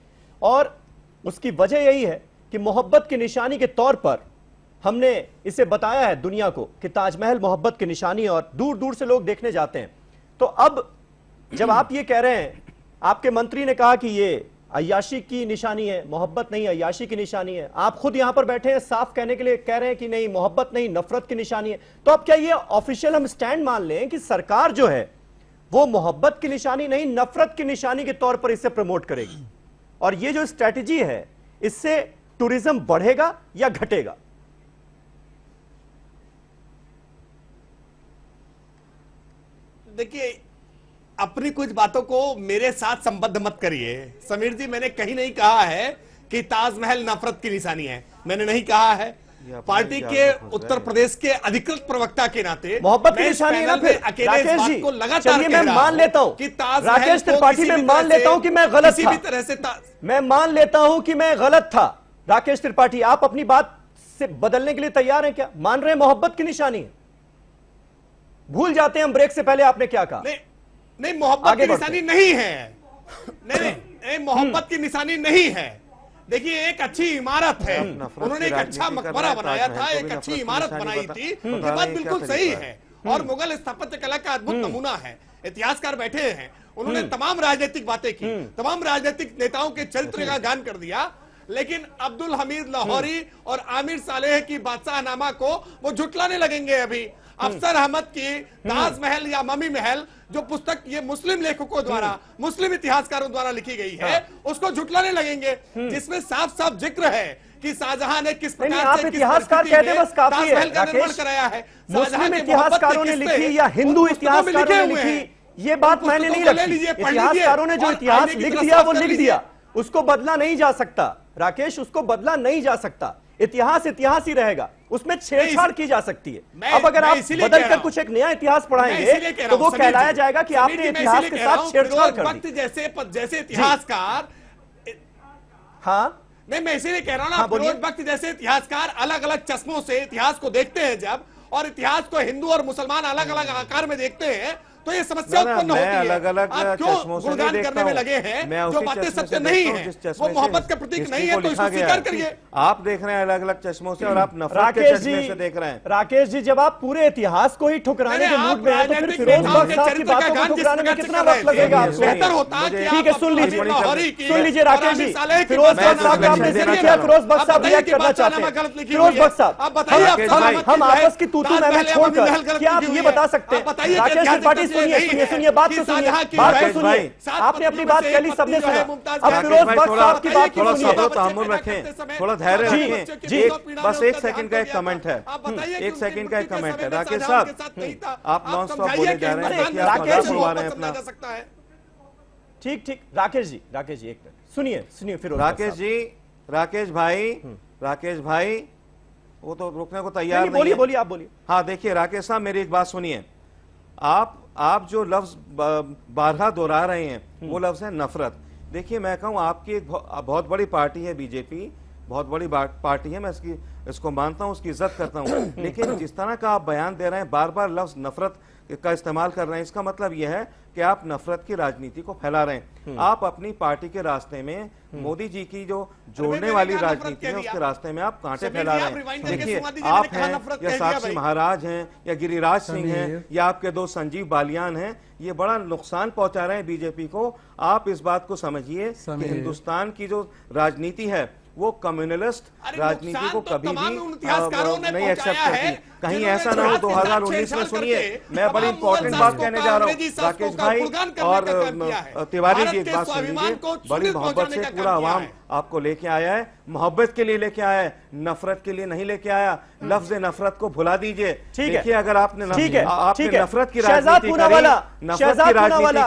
और उसकी वजह यही है कि मोहब्बत की निशानी के तौर पर हमने इसे बताया है दुनिया को कि ताजमहल मोहब्बत की निशानी है और दूर दूर से लोग देखने जाते हैं। तो अब जब आप ये कह रहे हैं, आपके मंत्री ने कहा कि ये अय्याशी की निशानी है, मोहब्बत नहीं अय्याशी की निशानी है, आप खुद यहां पर बैठे हैं साफ कहने के लिए कह रहे हैं कि नहीं मोहब्बत नहीं नफरत की निशानी है, तो अब क्या ये ऑफिशियल हम स्टैंड मान लें कि सरकार जो है वो मोहब्बत की निशानी नहीं नफरत की निशानी के तौर पर इसे प्रमोट करेगी? और ये जो स्ट्रैटेजी है इससे टूरिज्म बढ़ेगा या घटेगा? देखिए, अपनी कुछ बातों को मेरे साथ संबद्ध मत करिए समीर जी। मैंने कहीं नहीं कहा है कि ताजमहल नफरत की निशानी है, मैंने नहीं कहा है। पार्टी के उत्तर प्रदेश के अधिकृत प्रवक्ता के नाते मोहब्बत की निशानी है ना फिर राकेश जी। को लगातार चलिए मैं मान लेता हूं कि राकेश त्रिपाठी, मैं मान लेता हूं कि मैं गलत था, मैं मान लेता हूं कि मैं गलत था। राकेश त्रिपाठी, आप अपनी बात से बदलने के लिए तैयार हैं क्या? मान रहे हैं मोहब्बत की निशानी है? भूल जाते हैं हम ब्रेक से पहले आपने क्या कहा। नहीं मोहब्बत की निशानी नहीं है। नहीं मोहब्बत की निशानी नहीं है। देखिए, एक अच्छी इमारत है, उन्होंने एक अच्छा मकबरा बनाया था, एक अच्छी इमारत बनाई थी, ये बात बिल्कुल सही है और मुगल स्थापत्य कला का अद्भुत नमूना है। इतिहासकार बैठे हैं, उन्होंने तमाम राजनीतिक बातें की, तमाम राजनीतिक नेताओं के चरित्र का गान कर दिया, लेकिन अब्दुल हमीद लाहौरी और आमिर सालेह की बादशाहनामा को वो झुटलाने लगेंगे। अभी अफसर अहमद की ताजमहल या ममी महल जो पुस्तक ये मुस्लिम लेखकों द्वारा, मुस्लिम इतिहासकारों द्वारा लिखी गई है, उसको झुटलाने लगेंगे, जिसमें साफ साफ जिक्र है कि शाहजहां ने किस प्रकार से इतिहासकार कहते बस काफी है राकेश, कराया है। मुस्लिम इतिहासकारों ने लिखी या हिंदू इतिहासकारों ने लिखी, ये बात मैंने नहीं रखी। इतिहासकारों ने जो इतिहास लिख दिया वो लिख दिया, उसको बदला नहीं जा सकता राकेश, उसको बदला नहीं जा सकता। इतिहास इतिहास ही रहेगा, उसमें छेड़छाड़ की जा सकती है। अब अगर आप बदलकर कुछ एक नया इतिहास पढ़ाएंगे तो वो कहलाया जाएगा कि आपने इतिहास के साथ छेड़छाड़ कर दी। जैसे इतिहासकार, हाँ नहीं मैं इसीलिए कह रहा हूं ना, फिरोज बख्त जैसे इतिहासकार अलग अलग चश्मों से इतिहास को देखते हैं जब, और इतिहास को हिंदू और मुसलमान अलग अलग आकार में देखते हैं, तो ये समस्या उत्पन्न होती है। अलग-अलग आप क्यों गुणगान करने में लगे हैं? जो बातें सत्य नहीं है, वो मोहब्बत का प्रतीक नहीं है, तो इसको स्वीकार करिए। आप देख रहे हैं अलग अलग चश्मों से और आप नफरत के चश्मे से देख रहे हैं। राकेश जी, जब आप पूरे इतिहास को ही ठुकराने के मूड में हैं, तो फिर फिरोज बख्त साहब की बातों को ठुकराने में कितना वक्त लगेगा आपको? बेहतर होता है। ठीक है, सुन लीजिए राकेश जी, फिरोज बख्त साहब का आपने जिक्र किया, फिरोज बख्त साहब रिएक्ट करना चाहते हैं। फिरोज बख्त साहब, हम आपस की तूतू मैं छोड़कर क्या आप ये बता सकते हैं? राकेश त्रिपाठी सुनिए, बात तो सुनिए, आपने अपनी बात कह ली, सबने सुना। अब फिरोज बख्त साहब की बात थोड़ा सब्र तहम्मुल रखें, थोड़ा धैर्य रखें जी। बस एक सेकंड का एक कमेंट है, एक सेकंड का एक कमेंट है। राकेश साहब, आप नॉन स्टॉप बोले जा रहे हैं, राकेश बुलवा रहे हैं अपना। ठीक, राकेश जी एक मिनट सुनिए फिरोज। राकेश भाई वो तो रुकने को तैयार नहीं। बोलिए आप बोलिए। हाँ देखिए राकेश साहब, मेरी एक बात सुनिए। आप जो लफ्ज बारहा दोहरा रहे हैं वो लफ्ज है नफरत। देखिए मैं कहूं, आपकी एक बहुत बड़ी पार्टी है बीजेपी, बहुत बड़ी पार्टी है, मैं इसको मानता हूं, उसकी इज्जत करता हूं, लेकिन जिस तरह का आप बयान दे रहे हैं, बार बार लफ्ज नफरत का इस्तेमाल कर रहे हैं, इसका मतलब यह है कि आप नफरत की राजनीति को फैला रहे हैं। आप अपनी पार्टी के रास्ते में मोदी जी की जो जोड़ने वाली राजनीति है उसके रास्ते में आप कांटे फैला रहे हैं। देखिए, आप हैं या साक्षी महाराज हैं या गिरिराज सिंह हैं या आपके दो संजीव बालियान हैं, ये बड़ा नुकसान पहुंचा रहे हैं बीजेपी को। आप इस बात को समझिए कि हिंदुस्तान की जो राजनीति है वो कम्युनलिस्ट राजनीति को कभी भी नहीं एक्सेप्ट करती। कहीं ऐसा ना हो 2019 में, सुनिए मैं बड़ी इंपॉर्टेंट बात कहने जा रहा हूँ राकेश भाई और तिवारी जी, एक बात सुन लीजिए, बड़ी मोहब्बत से पूरा अवाम आपको लेके आया है, मोहब्बत के लिए लेके आया है, नफरत के लिए नहीं लेके आया। लफ्ज नफरत को भुला दीजिए। देखिए, अगर आपने नफरत की राजनीति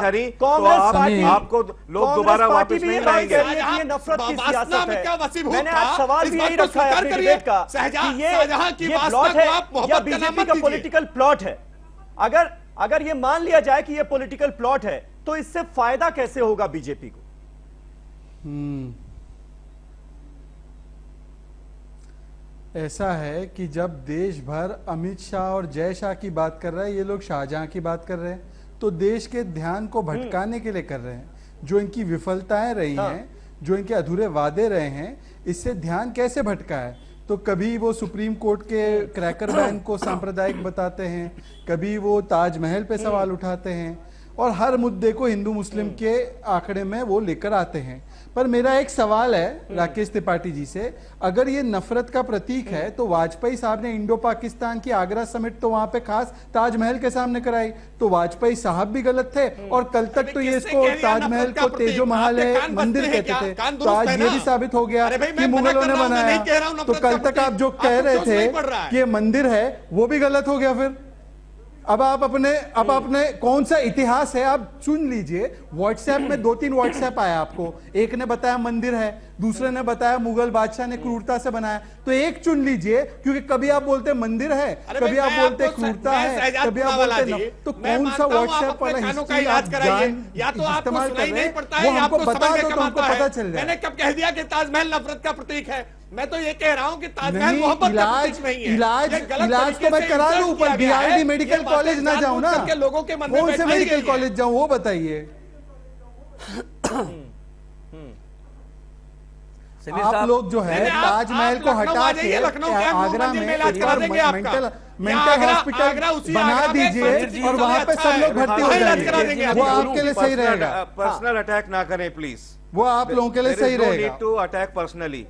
करी तो आपको लोग दोबारा वापस नहीं लाएंगे। नफरत की सियासत है। मैंने आज सवाल भी यही रखा है अपनी डिबेट का कि ये प्लॉट है या बीजेपी का पॉलिटिकल प्लॉट है। अगर ये मान लिया जाए कि ये पॉलिटिकल प्लॉट है तो इससे फायदा कैसे होगा बीजेपी को? ऐसा है कि जब देश भर अमित शाह और जय शाह की बात कर रहा है, ये लोग शाहजहां की बात कर रहे हैं, तो देश के ध्यान को भटकाने के लिए कर रहे हैं। जो इनकी विफलताएं रही हैं, जो इनके अधूरे वादे रहे हैं, इससे ध्यान कैसे भटका है? तो कभी वो सुप्रीम कोर्ट के क्रैकर बैन को सांप्रदायिक बताते हैं, कभी वो ताजमहल पे सवाल उठाते हैं और हर मुद्दे को हिंदू मुस्लिम के आंकड़े में वो लेकर आते हैं। पर मेरा एक सवाल है राकेश त्रिपाठी जी से, अगर ये नफरत का प्रतीक है तो वाजपेयी साहब ने इंडो पाकिस्तान की आगरा समिट तो वहां पे खास ताजमहल के सामने कराई, तो वाजपेयी साहब भी गलत थे और कल तक तो ये इसको ताजमहल को तेजो महल है मंदिर कहते थे, तो आज ये भी साबित हो गया कि मुगलों ने बनाया। तो कल तक आप जो कह रहे थे कि ये मंदिर है वो भी गलत हो गया। फिर अब अपने कौन सा इतिहास है आप चुन लीजिए। व्हाट्सएप में 2-3 व्हाट्सएप आया आपको, एक ने बताया मंदिर है, दूसरे ने बताया मुगल बादशाह ने क्रूरता से बनाया, तो एक चुन लीजिए, क्योंकि कभी आप बोलते मंदिर है, कभी आप बोलते क्रूरता है, कभी आप बोलते तो कौन सा व्हाट्सएप वाला हिस्ट्री आप इस्तेमाल कर रहे हैं वो हमको बता दो तो हमको पता चल जाए। मैंने कब कह दिया कि ताजमहल नफरत का प्रतीक है? मैं तो ये कह रहा हूं कि ताजमहल मोहब्बत का प्रतीक नहीं है। इलाज तो मैं करा लूं, पर बीआरडी मेडिकल कॉलेज ना जाऊं ना, लोगों के मन में कौन से मेडिकल कॉलेज जाऊं वो बताइए। आप लोग जो है ताजमहल को हटा के आगरा में मेंटल हॉस्पिटल बना दीजिए और वहां पे सब लोग भर्ती हो जाएंगे, वो आपके लिए सही रहेगा। पर्सनल अटैक ना करें प्लीज, वो आप लोगों के लिए सही रहेगा। टू अटैक पर्सनली,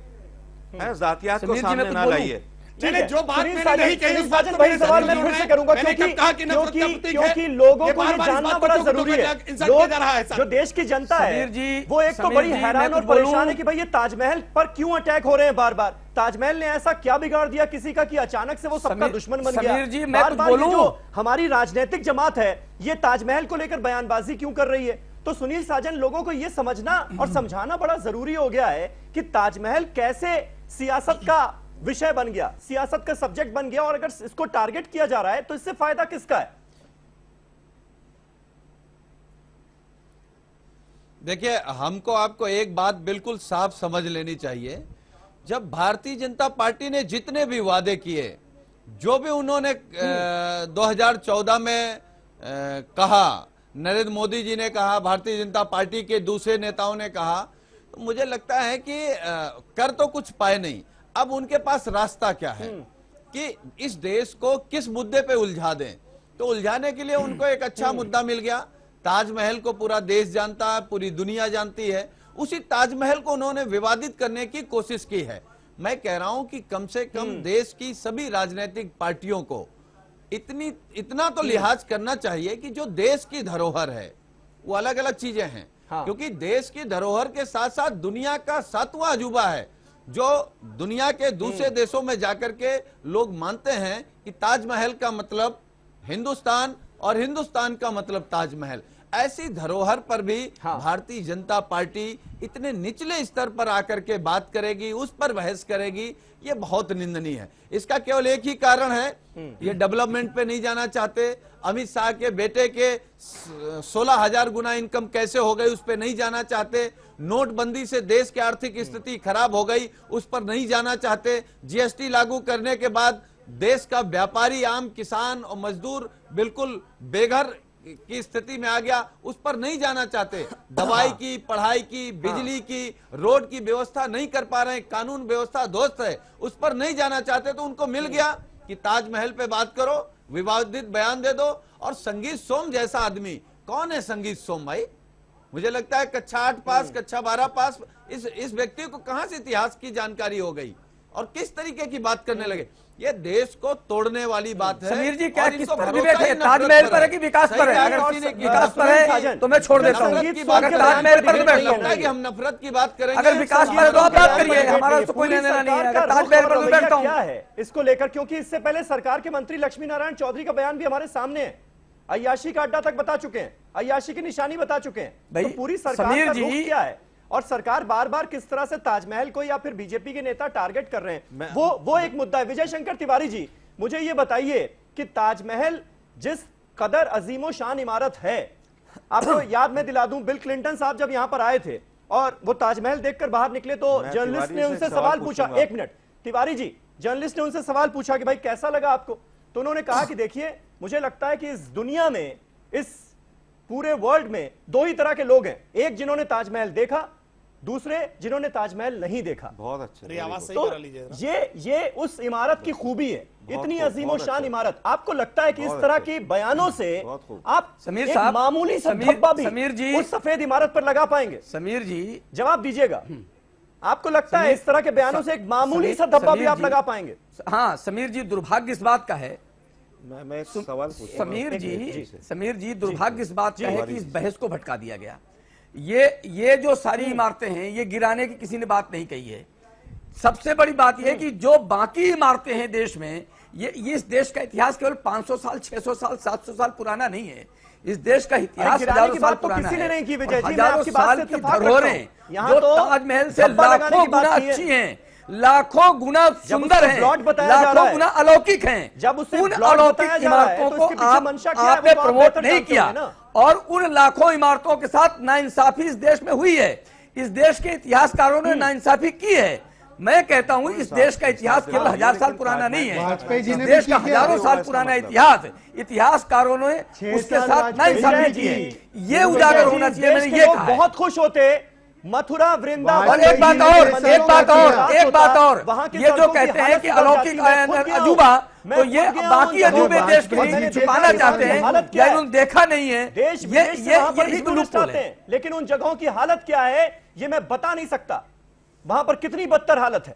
जातियात को सामने ना लाइए। जो बात मैंने नहीं कही, साजन भाई सवाल मैं फिर से करूंगा क्योंकि लोगों को ये जानना बड़ा जरूरी है। जो देश की जनता है वो एक तो बड़ी हैरान और परेशान है कि भाई ये ताजमहल पर क्यों अटैक हो रहे हैं बार बार। ताजमहल ने ऐसा क्या बिगाड़ दिया किसी का कि अचानक से वो सबका दुश्मन बन गया? बार-बार जो हमारी राजनीतिक जमात है ये ताजमहल को लेकर बयानबाजी क्यों कर रही है? तो सुनील साजन, लोगों को यह समझना और समझाना बड़ा जरूरी हो गया है कि ताजमहल कैसे सियासत का विषय बन गया, सियासत का सब्जेक्ट बन गया, और अगर इसको टारगेट किया जा रहा है तो इससे फायदा किसका है? देखिए, हमको आपको एक बात बिल्कुल साफ समझ लेनी चाहिए। जब भारतीय जनता पार्टी ने जितने भी वादे किए, जो भी उन्होंने 2014 में कहा, नरेंद्र मोदी जी ने कहा, भारतीय जनता पार्टी के दूसरे नेताओं ने कहा, तो मुझे लगता है कि कर तो कुछ पाए नहीं। अब उनके पास रास्ता क्या है कि इस देश को किस मुद्दे पे उलझा दें। तो उलझाने के लिए उनको एक अच्छा मुद्दा मिल गया। ताजमहल को पूरा देश जानता है, पूरी दुनिया जानती है। उसी ताजमहल को उन्होंने विवादित करने की कोशिश की है। मैं कह रहा हूं कि कम से कम देश की सभी राजनीतिक पार्टियों को इतना तो लिहाज करना चाहिए कि जो देश की धरोहर है वो अलग अलग चीजें हैं। क्योंकि देश की धरोहर के साथ साथ दुनिया का 7वां अजूबा है, जो दुनिया के दूसरे देशों में जाकर के लोग मानते हैं कि ताजमहल का मतलब हिंदुस्तान और हिंदुस्तान का मतलब ताजमहल। ऐसी धरोहर पर भी भारतीय जनता पार्टी इतने निचले स्तर पर आकर के बात करेगी, उस पर बहस करेगी, ये बहुत निंदनीय है। इसका केवल एक ही कारण है, ये डेवलपमेंट पे नहीं जाना चाहते। अमित शाह के बेटे के 16,000 गुना इनकम कैसे हो गई, उस पर नहीं जाना चाहते। नोटबंदी से देश की आर्थिक स्थिति खराब हो गई, उस पर नहीं जाना चाहते। जीएसटी लागू करने के बाद देश का व्यापारी, आम किसान और मजदूर बिल्कुल बेघर की स्थिति में आ गया, उस पर नहीं जाना चाहते। दवाई की, पढ़ाई की, बिजली की, रोड की व्यवस्था नहीं कर पा रहे हैं, कानून व्यवस्था ध्वस्त है, उस पर नहीं जाना चाहते। तो उनको मिल गया कि ताजमहल पे बात करो, विवादित बयान दे दो। और संगीत सोम जैसा आदमी, कौन है संगीत सोम भाई? मुझे लगता है कक्षा 8 पास, कक्षा 12 पास। इस व्यक्ति को कहां से इतिहास की जानकारी हो गई और किस तरीके की बात करने लगे? ये देश को तोड़ने वाली बात है। समीर जी, क्या किस पर डिबेट है? ताजमहल पर है कि विकास पर है? अगर विकास पर है तो मैं छोड़ देता हूँ। अगर ताजमहल पर डिबेट है कि हम नफरत की बात करेंगे, अगर विकास पर है तो आप बात करिए, हमारा तो कोई लेना नहीं है। अगर ताजमहल पर बैठता हूँ क्या है इसको लेकर, क्योंकि इससे पहले सरकार के मंत्री लक्ष्मी नारायण चौधरी का बयान भी हमारे सामने है। अय्याशी का अड्डा तक बता चुके हैं, अय्याशी की निशानी बता चुके हैं। तो पूरी सरकार का रुख क्या है और सरकार बार बार किस तरह से ताजमहल को या फिर बीजेपी के नेता टारगेट कर रहे हैं, वो एक मुद्दा है। विजय शंकर तिवारी जी, मुझे ये बताइए कि ताजमहल जिस कदर अजीमो शान इमारत है, आपको याद मैं दिला दूं, बिल क्लिंटन साहब जब यहां पर आए थे और वो ताजमहल देखकर बाहर निकले तो जर्नलिस्ट ने उनसे सवाल पूछा। एक मिनट तिवारी जी, जर्नलिस्ट ने उनसे सवाल पूछा कि भाई कैसा लगा आपको? तो उन्होंने कहा कि देखिए, मुझे लगता है कि इस दुनिया में, इस पूरे वर्ल्ड में दो ही तरह के लोग हैं, एक जिन्होंने ताजमहल देखा, दूसरे जिन्होंने ताजमहल नहीं देखा। बहुत अच्छे। आवाज सही तो करा लीजिए। ये उस इमारत की खूबी है, इतनी अजीमो शान इमारत। आपको लगता है कि इस तरह की बयानों से आप समीर एक साहब, मामूली सा धब्बा भी समीर जी, उस सफेद इमारत पर लगा पाएंगे? समीर जी जवाब दीजिएगा। आपको लगता है इस तरह के बयानों से एक मामूली सा धब्बा भी आप लगा पाएंगे? हाँ समीर जी, दुर्भाग्य इस बात का है, मैं एक सवाल पूछूं। समीर जी दुर्भाग्य इस बात का है कि इस बहस को भटका दिया गया। ये जो सारी इमारतें हैं, ये गिराने की किसी ने बात नहीं कही है। सबसे बड़ी बात यह है कि जो बाकी इमारतें हैं देश में, ये इस देश का इतिहास केवल 500 साल, 600 साल, 700 साल पुराना नहीं है। इस देश का इतिहास हजारों साल पुराना है। नहीं की विजय जी, हजारों साल की धरोहरें जो ताजमहल से लाखों गुना अच्छी हैं, लाखों गुना सुंदर हैं, लाखों गुना अलौकिक हैं। जब उन अलौकिक इमारतों को आपने प्रमोट नहीं किया और उन लाखों इमारतों के साथ नाइंसाफी इस देश में हुई है। इस देश के इतिहासकारों ने नाइंसाफी की है। मैं कहता हूं इस देश का इतिहास केवल 1000 साल पुराना नहीं है, इस देश का हजारों साल पुराना इतिहास, इतिहासकारों ने उसके साथ नाइंसाफी की है। ये उजागर होना चाहिए। मैंने ये कहा। बहुत खुश होते मथुरा, वृंदावन। और एक बात और, ये जो कहते हैं कि अलौकिक अजूबा, तो ये बाकी अजूबे देश के लिए छुपाना चाहते हैं या इन्होंने देखा नहीं है। देश ये टूरिस्ट आते हैं, लेकिन उन जगहों की हालत क्या है ये मैं बता नहीं सकता। वहां पर कितनी बदतर हालत है।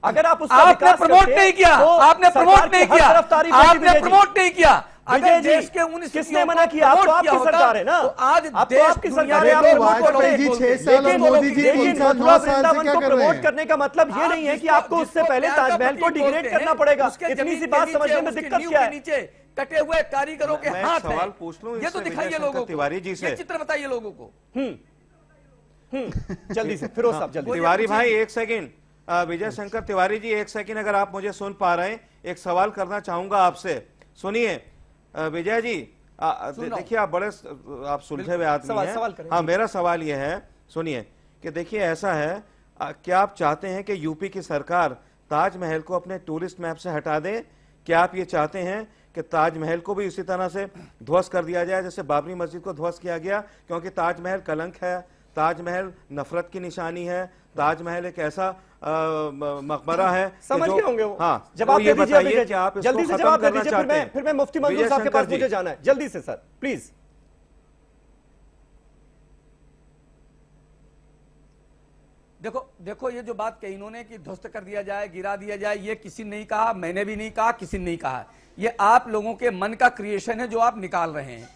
अगर आप आपने प्रमोट नहीं किया, आपने प्रमोट नहीं किया, आपने प्रमोट नहीं किया। अगर देश के 19 किसने मना किया? आप तो आपकी सरकार है ना, तो आज आप तो आपकी सरकार है। वाजपेयी जी 6 साल और मोदी जी 3 साल 9 साल से क्या कर रहे हैं? करने का मतलब ये नहीं है कि आपको उससे पहले ताजमहल को डिग्रेड करना पड़ेगा। इतनी सी बात समझने में दिक्कत क्या है? नीचे कटे हुए कारीगरों के हाथ हैं। सवाल पूछ लूं, ये तो दिखाइए लोगों को, तिवारी जी से चित्र बताइए लोगों को। जल्दी से फिरोज साहब, जल्दी। तिवारी भाई एक सेकंड, विजय शंकर तिवारी जी एक सेकंड, अगर आप मुझे सुन पा रहे हैं, एक सवाल करना चाहूंगा आपसे। सुनिए विजय जी, देखिए आप बड़े आप सुलझे हुए आदमी हैं। हाँ, मेरा सवाल यह है, सुनिए कि देखिए ऐसा है, क्या आप चाहते हैं कि यूपी की सरकार ताजमहल को अपने टूरिस्ट मैप से हटा दे? क्या आप ये चाहते हैं कि ताजमहल को भी इसी तरह से ध्वस्त कर दिया जाए जैसे बाबरी मस्जिद को ध्वस्त किया गया? क्योंकि ताजमहल कलंक है, ताजमहल नफरत की निशानी है, ताजमहल एक ऐसा मकबरा है। समझ गए होंगे वो। हाँ, जवाब ये बताइए कि आप जल्दी इसको से खत्म जवाब दे करना दीजिए, चाहते हैं? फिर मैं मुफ्ती मंजूर साहब के पास मुझे जाना है। जल्दी से सर प्लीज। देखो ये जो बात कही इन्होंने कि ध्वस्त कर दिया जाए, गिरा दिया जाए, ये किसी ने नहीं कहा, मैंने भी नहीं कहा, किसी ने नहीं कहा। ये आप लोगों के मन का क्रिएशन है जो आप निकाल रहे हैं।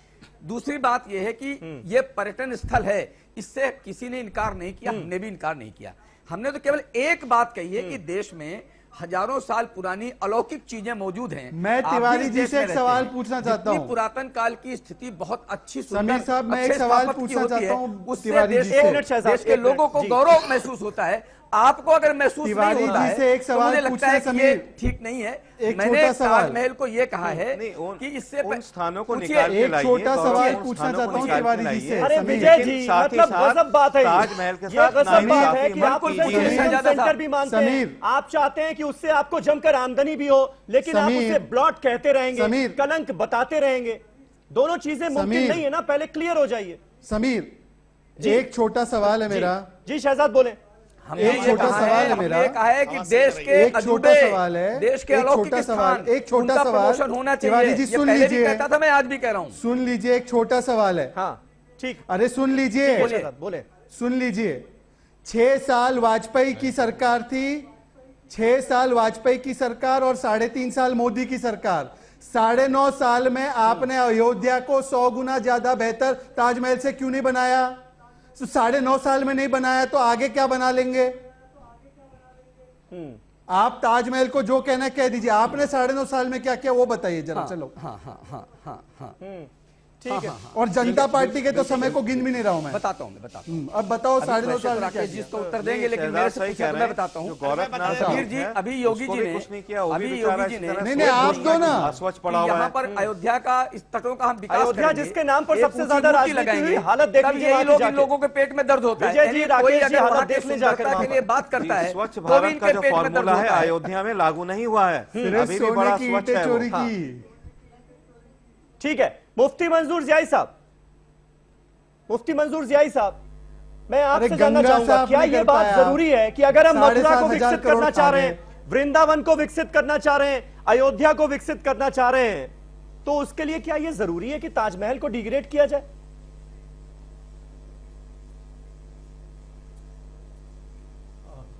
दूसरी बात यह है कि ये पर्यटन स्थल है, इससे किसी ने इनकार नहीं किया, हमने भी इनकार नहीं किया। हमने तो केवल एक बात कही है कि देश में हजारों साल पुरानी अलौकिक चीजें मौजूद हैं। मैं आप भी तिवारी इस जी देश से में एक रहते सवाल हैं। पूछना चाहता जितनी हूं। पुरातन काल की स्थिति बहुत अच्छी समीर साहब, मैं एक अच्छे सवाल स्थापत्य की पूछना होती चाहता है, हूं उससे तिवारी देश जी के- से। देश के लोगों को गौरव महसूस होता है। आपको अगर महसूस नहीं तिवारी होता जी है से एक तो सवाल मुझे लगता पूछना है है, कि ये समीर। ठीक नहीं है। एक मैंने छोटा सवाल। ताजमहल को ये कहा है कि इससे उन स्थानों को पूछिए, निकाल के एक लाइए, छोटा गौरव, सवाल उन पूछना स्थानों को चाहता हूं निकाल के तिवारी जी लाइए। से। अरे समीर, विजय जी, साथ ही मतलब साथ गजब बात है ये। ताजमहल के ये साथ गजब नाइंसाफी बात है कि मत आप उसे कीजिए। टूरिज्म सेंटर भी मानते हैं। समीर। आप चाहते हैं कि उससे आपको जमकर आमदनी भी हो, लेकिन आप समीर। उसे ब्लॉट कहते रहेंगे, समीर। कलंक बताते रहेंगे। दोनों चीजें मुमकिन समीर। नहीं है ना, पहले क्लियर हो जाइए। समीर, जी। एक छोटा सवाल है मेरा। जी शहजाद बोले। हमने एक ये छोटा कहा सवाल है हमने मेरा। ये कहा है कि देश के एक छोटा अजूबे, सवाल है, देश के एक अलौकिक छोटा सवाल, स्थान, एक छोटा उनका सवाल। प्रमोशन होना तिवारी चाहिए। जी, ये सुन पहले भी लीजिए। कहता था, मैं आज भी कह रहा हूं। सुन लीजिए, एक छोटा सवाल है। हाँ ठीक, अरे सुन लीजिए, बोले। सुन लीजिए। 6 साल वाजपेयी की सरकार थी, 6 साल वाजपेयी की सरकार और 3.5 साल मोदी की सरकार। 9.5 साल में आपने अयोध्या को 100 गुना ज्यादा बेहतर ताजमहल से क्यों नहीं बनाया? 9.5 साल में नहीं बनाया तो आगे क्या बना लेंगे? आप ताजमहल को जो कहना है कह दीजिए। आपने 9.5 साल में क्या किया वो बताइए जरा। चलो हाँ हाँ हाँ हाँ हाँ ठीक है। और जनता पार्टी के तो समय को गिन भी नहीं रहा हूं मैं। बताता हूँ मैं बताता हूँ। अब बताओ 9.5 साल में क्या राकेश जी किया? इसको उत्तर देंगे, लेकिन मेरे से पूछा तो मैं बताता हूँ। समीर जी, अभी योगी जी ने नहीं नहीं, आप दो ना। स्वच्छ पड़ा हुआ यहाँ है। पर अयोध्या का इस तटों का हम विकास अयोध्या करेंगे, जिसके नाम पर एक सबसे ऊंची ज्यादा मूर्ति राजनीति लगाएंगे, हुई, हालत देख तब लीजिए यही वहां की लोग इन जाके। लोगों के पेट में दर्द होता है। विजय जी, यानी राकेश कोई जी, अगर हालत वहाँ के देख लीजिए जाकर सुंदरता के वहाँ लिए पर। बात करता है स्वच्छ तो भी भारत इनके का जो पेट में दर्द फॉर्मूला है होता है। अयोध्या में लागू नहीं हुआ है। सिर्फ अभी भी सोने बड़ा की स्वच्छ ईंटें है चोरी वो। की। ठीक है, मुफ्ती मंजूर जियाई साहब, मुफ्ती मंजूर जियाई साहब, मैं आपसे जानना गंगा चाहूंगा, साफ क्या नहीं ये कर बात पाया। जरूरी है कि अगर हम मथुरा को 7,500 विकसित करोड़ करना चाह रहे खा हैं, वृंदावन को विकसित करना चाह रहे हैं, अयोध्या को विकसित करना चाह रहे हैं, तो उसके लिए क्या ये जरूरी है कि ताजमहल को डिग्रेड किया जाए?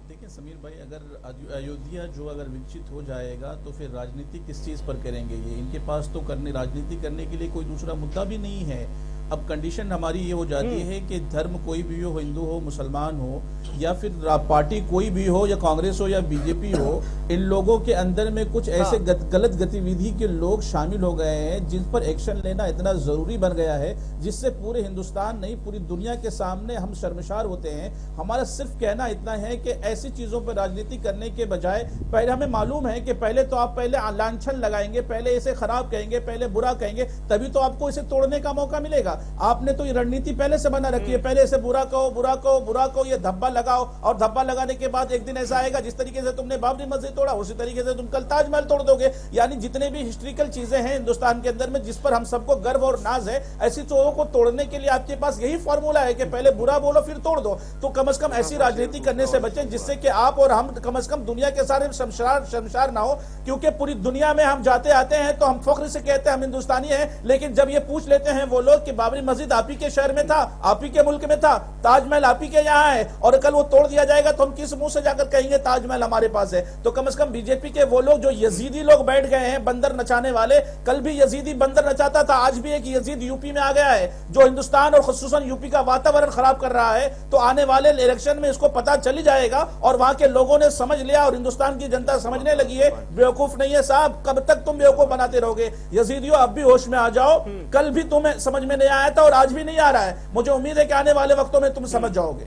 देखिए समीर भाई, अगर अयोध्या जो अगर विकसित हो जाएगा तो फिर राजनीति किस चीज पर करेंगे? ये इनके पास तो राजनीति करने के लिए कोई दूसरा मुद्दा भी नहीं है। अब कंडीशन हमारी ये हो जाती है कि धर्म कोई भी हो, हिंदू हो, मुसलमान हो, या फिर पार्टी कोई भी हो, या कांग्रेस हो या बीजेपी हो, इन लोगों के अंदर में कुछ ऐसे गलत गतिविधि के लोग शामिल हो गए हैं जिन पर एक्शन लेना इतना जरूरी बन गया है, जिससे पूरे हिंदुस्तान नहीं पूरी दुनिया के सामने हम शर्मसार होते हैं। हमारा सिर्फ कहना इतना है कि ऐसी चीजों पर राजनीति करने के बजाय पहले हमें मालूम है कि पहले तो आप पहले लांछन लगाएंगे, पहले इसे खराब कहेंगे, पहले बुरा कहेंगे, तभी तो आपको इसे तोड़ने का मौका मिलेगा। आपने तो ये रणनीति पहले से बना रखी है, पहले इसे बुरा कहो, बुरा कहो, बुरा कहो, ये धब्बा लगाओ, और धब्बा लगाने के बाद एक दिन ऐसा आएगा जिस तरीके से तुमने बाबरी मस्जिद तोड़ा उसी तरीके से तुम कल ताजमहल तोड़ दोगे। यानी जितने भी हिस्ट्रिकल चीजें हैं हिंदुस्तान के अंदर में जिस पर हम सबको गर्व और नाज है, ऐसी चीजों को तोड़ने के लिए आपके पास यही फॉर्मूला है कि पहले बुरा बोलो फिर तोड़ दो। तो कम से कम ऐसी राजनीति करने से बचे जिससे कि आप और हम कम से कम दुनिया के सारे शर्मसार ना हो, क्योंकि पूरी दुनिया में हम जाते आते हैं तो हम फख्र से कहते हैं हम हिंदुस्तानी हैं, लेकिन जब ये पूछ लेते हैं वो लोग कि बाबरी मस्जिद आप ही के शहर में था, आप ही के मुल्क में था, ताजमहल आप ही के यहाँ है, और कल वो तोड़ दिया जाएगा तो हम किस मुंह से जाकर कहेंगे ताजमहल हमारे पास है? तो कम से कम बीजेपी के वो लोग जो यजीदी लोग बैठ गए हैं बंदर नचाने वाले, कल भी यजीदी बंदर नचाता था, आज भी एक यजीद यूपी में आ गया है जो हिंदुस्तान और खुसूसन यूपी का वातावरण खराब कर रहा है। तो आने वाले इलेक्शन में इसको पता चल जाएगा और वहां के लोगों ने समझ लिया और हिंदुस्तान की जनता समझने लगी है बेवकूफ नहीं है साहब, कब तक तुम बेवकूफ बनाते रहोगे? यजीदियों अब भी होश में आ जाओ, कल भी तुम्हें समझ में नहीं आया था और आज भी नहीं आ रहा है। मुझे उम्मीद है कि आने वाले वक्तों में तुम समझ जाओगे।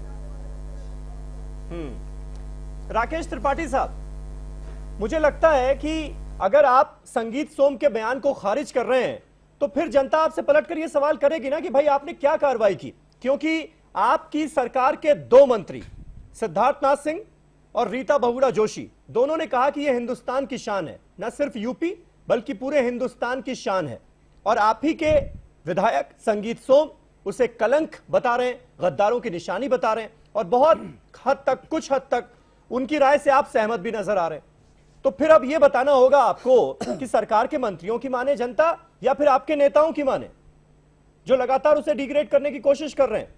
राकेश त्रिपाठी साहब, मुझे लगता है कि अगर आप संगीत सोम के बयान को खारिज कर रहे हैं तो फिर जनता आपसे पलटकर यह सवाल करेगी ना कि भाई आपने क्या कार्रवाई की, क्योंकि आपकी सरकार के 2 मंत्री सिद्धार्थनाथ सिंह और रीता बहुगुणा जोशी दोनों ने कहा कि यह हिंदुस्तान की शान है, न सिर्फ यूपी बल्कि पूरे हिंदुस्तान की शान है, और आप ही के विधायक संगीत सोम उसे कलंक बता रहे हैं, गद्दारों की निशानी बता रहे हैं, और बहुत हद तक कुछ हद तक उनकी राय से आप सहमत भी नजर आ रहे हैं। तो फिर अब यह बताना होगा आपको कि सरकार के मंत्रियों की माने जनता या फिर आपके नेताओं की माने जो लगातार उसे डिग्रेड करने की कोशिश कर रहे हैं।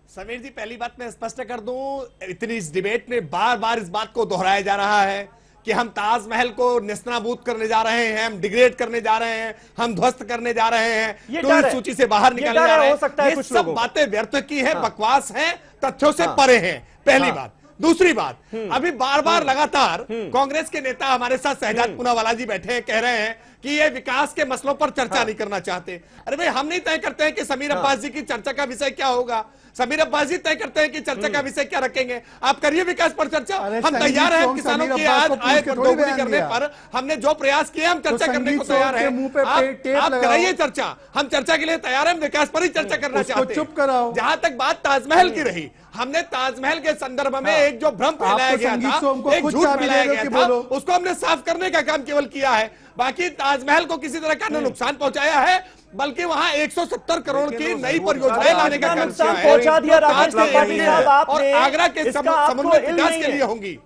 समीर जी, पहली बात मैं स्पष्ट कर दूं, इतनी इस डिबेट में बार बार इस बात को दोहराया जा रहा है कि हम ताजमहल को नेस्तनाबूद करने जा रहे हैं, हम डिग्रेड करने जा रहे हैं, हम ध्वस्त करने जा रहे हैं, टूरिस्ट सूची से बाहर निकालने जा रहे हैं, ये सब बातें व्यर्थ की है, बकवास है, तथ्यों से परे हैं। पहली बात। दूसरी बात, अभी बार बार लगातार कांग्रेस के नेता हमारे साथ शहजाद पूनावाला जी बैठे हैं, कह रहे हैं कि ये विकास के मसलों पर चर्चा नहीं करना चाहते। अरे भाई, हम नहीं तय करते हैं कि समीर अब्बास जी की चर्चा का विषय क्या होगा। समीर अब्बास जी तय करते हैं कि चर्चा का विषय क्या रखेंगे। आप करिए विकास पर चर्चा, हम तैयार हैं। किसानों की आय दोगुनी करने पर हमने जो प्रयास किए, हम चर्चा करने को तैयार हैं। आप कराइए चर्चा, हम चर्चा के लिए तैयार हैं, विकास पर ही चर्चा करना चाहते हैं। चुप कराओ। जहां तक बात ताजमहल की रही, हमने ताजमहल के संदर्भ में एक जो भ्रम फैलाया गया था, एक झूठ फैलाया गया था, उसको हमने साफ करने का काम केवल किया है। बाकी ताजमहल को किसी तरह का नुकसान पहुंचाया है, बल्कि वहां 170 करोड़ की नई परियोजनाएं लाने का काम किया है, पहुंचा दिया राकेश त्रिपाठी साहब आपने, और आगरा के समुद्र विकास के लिए होंगी।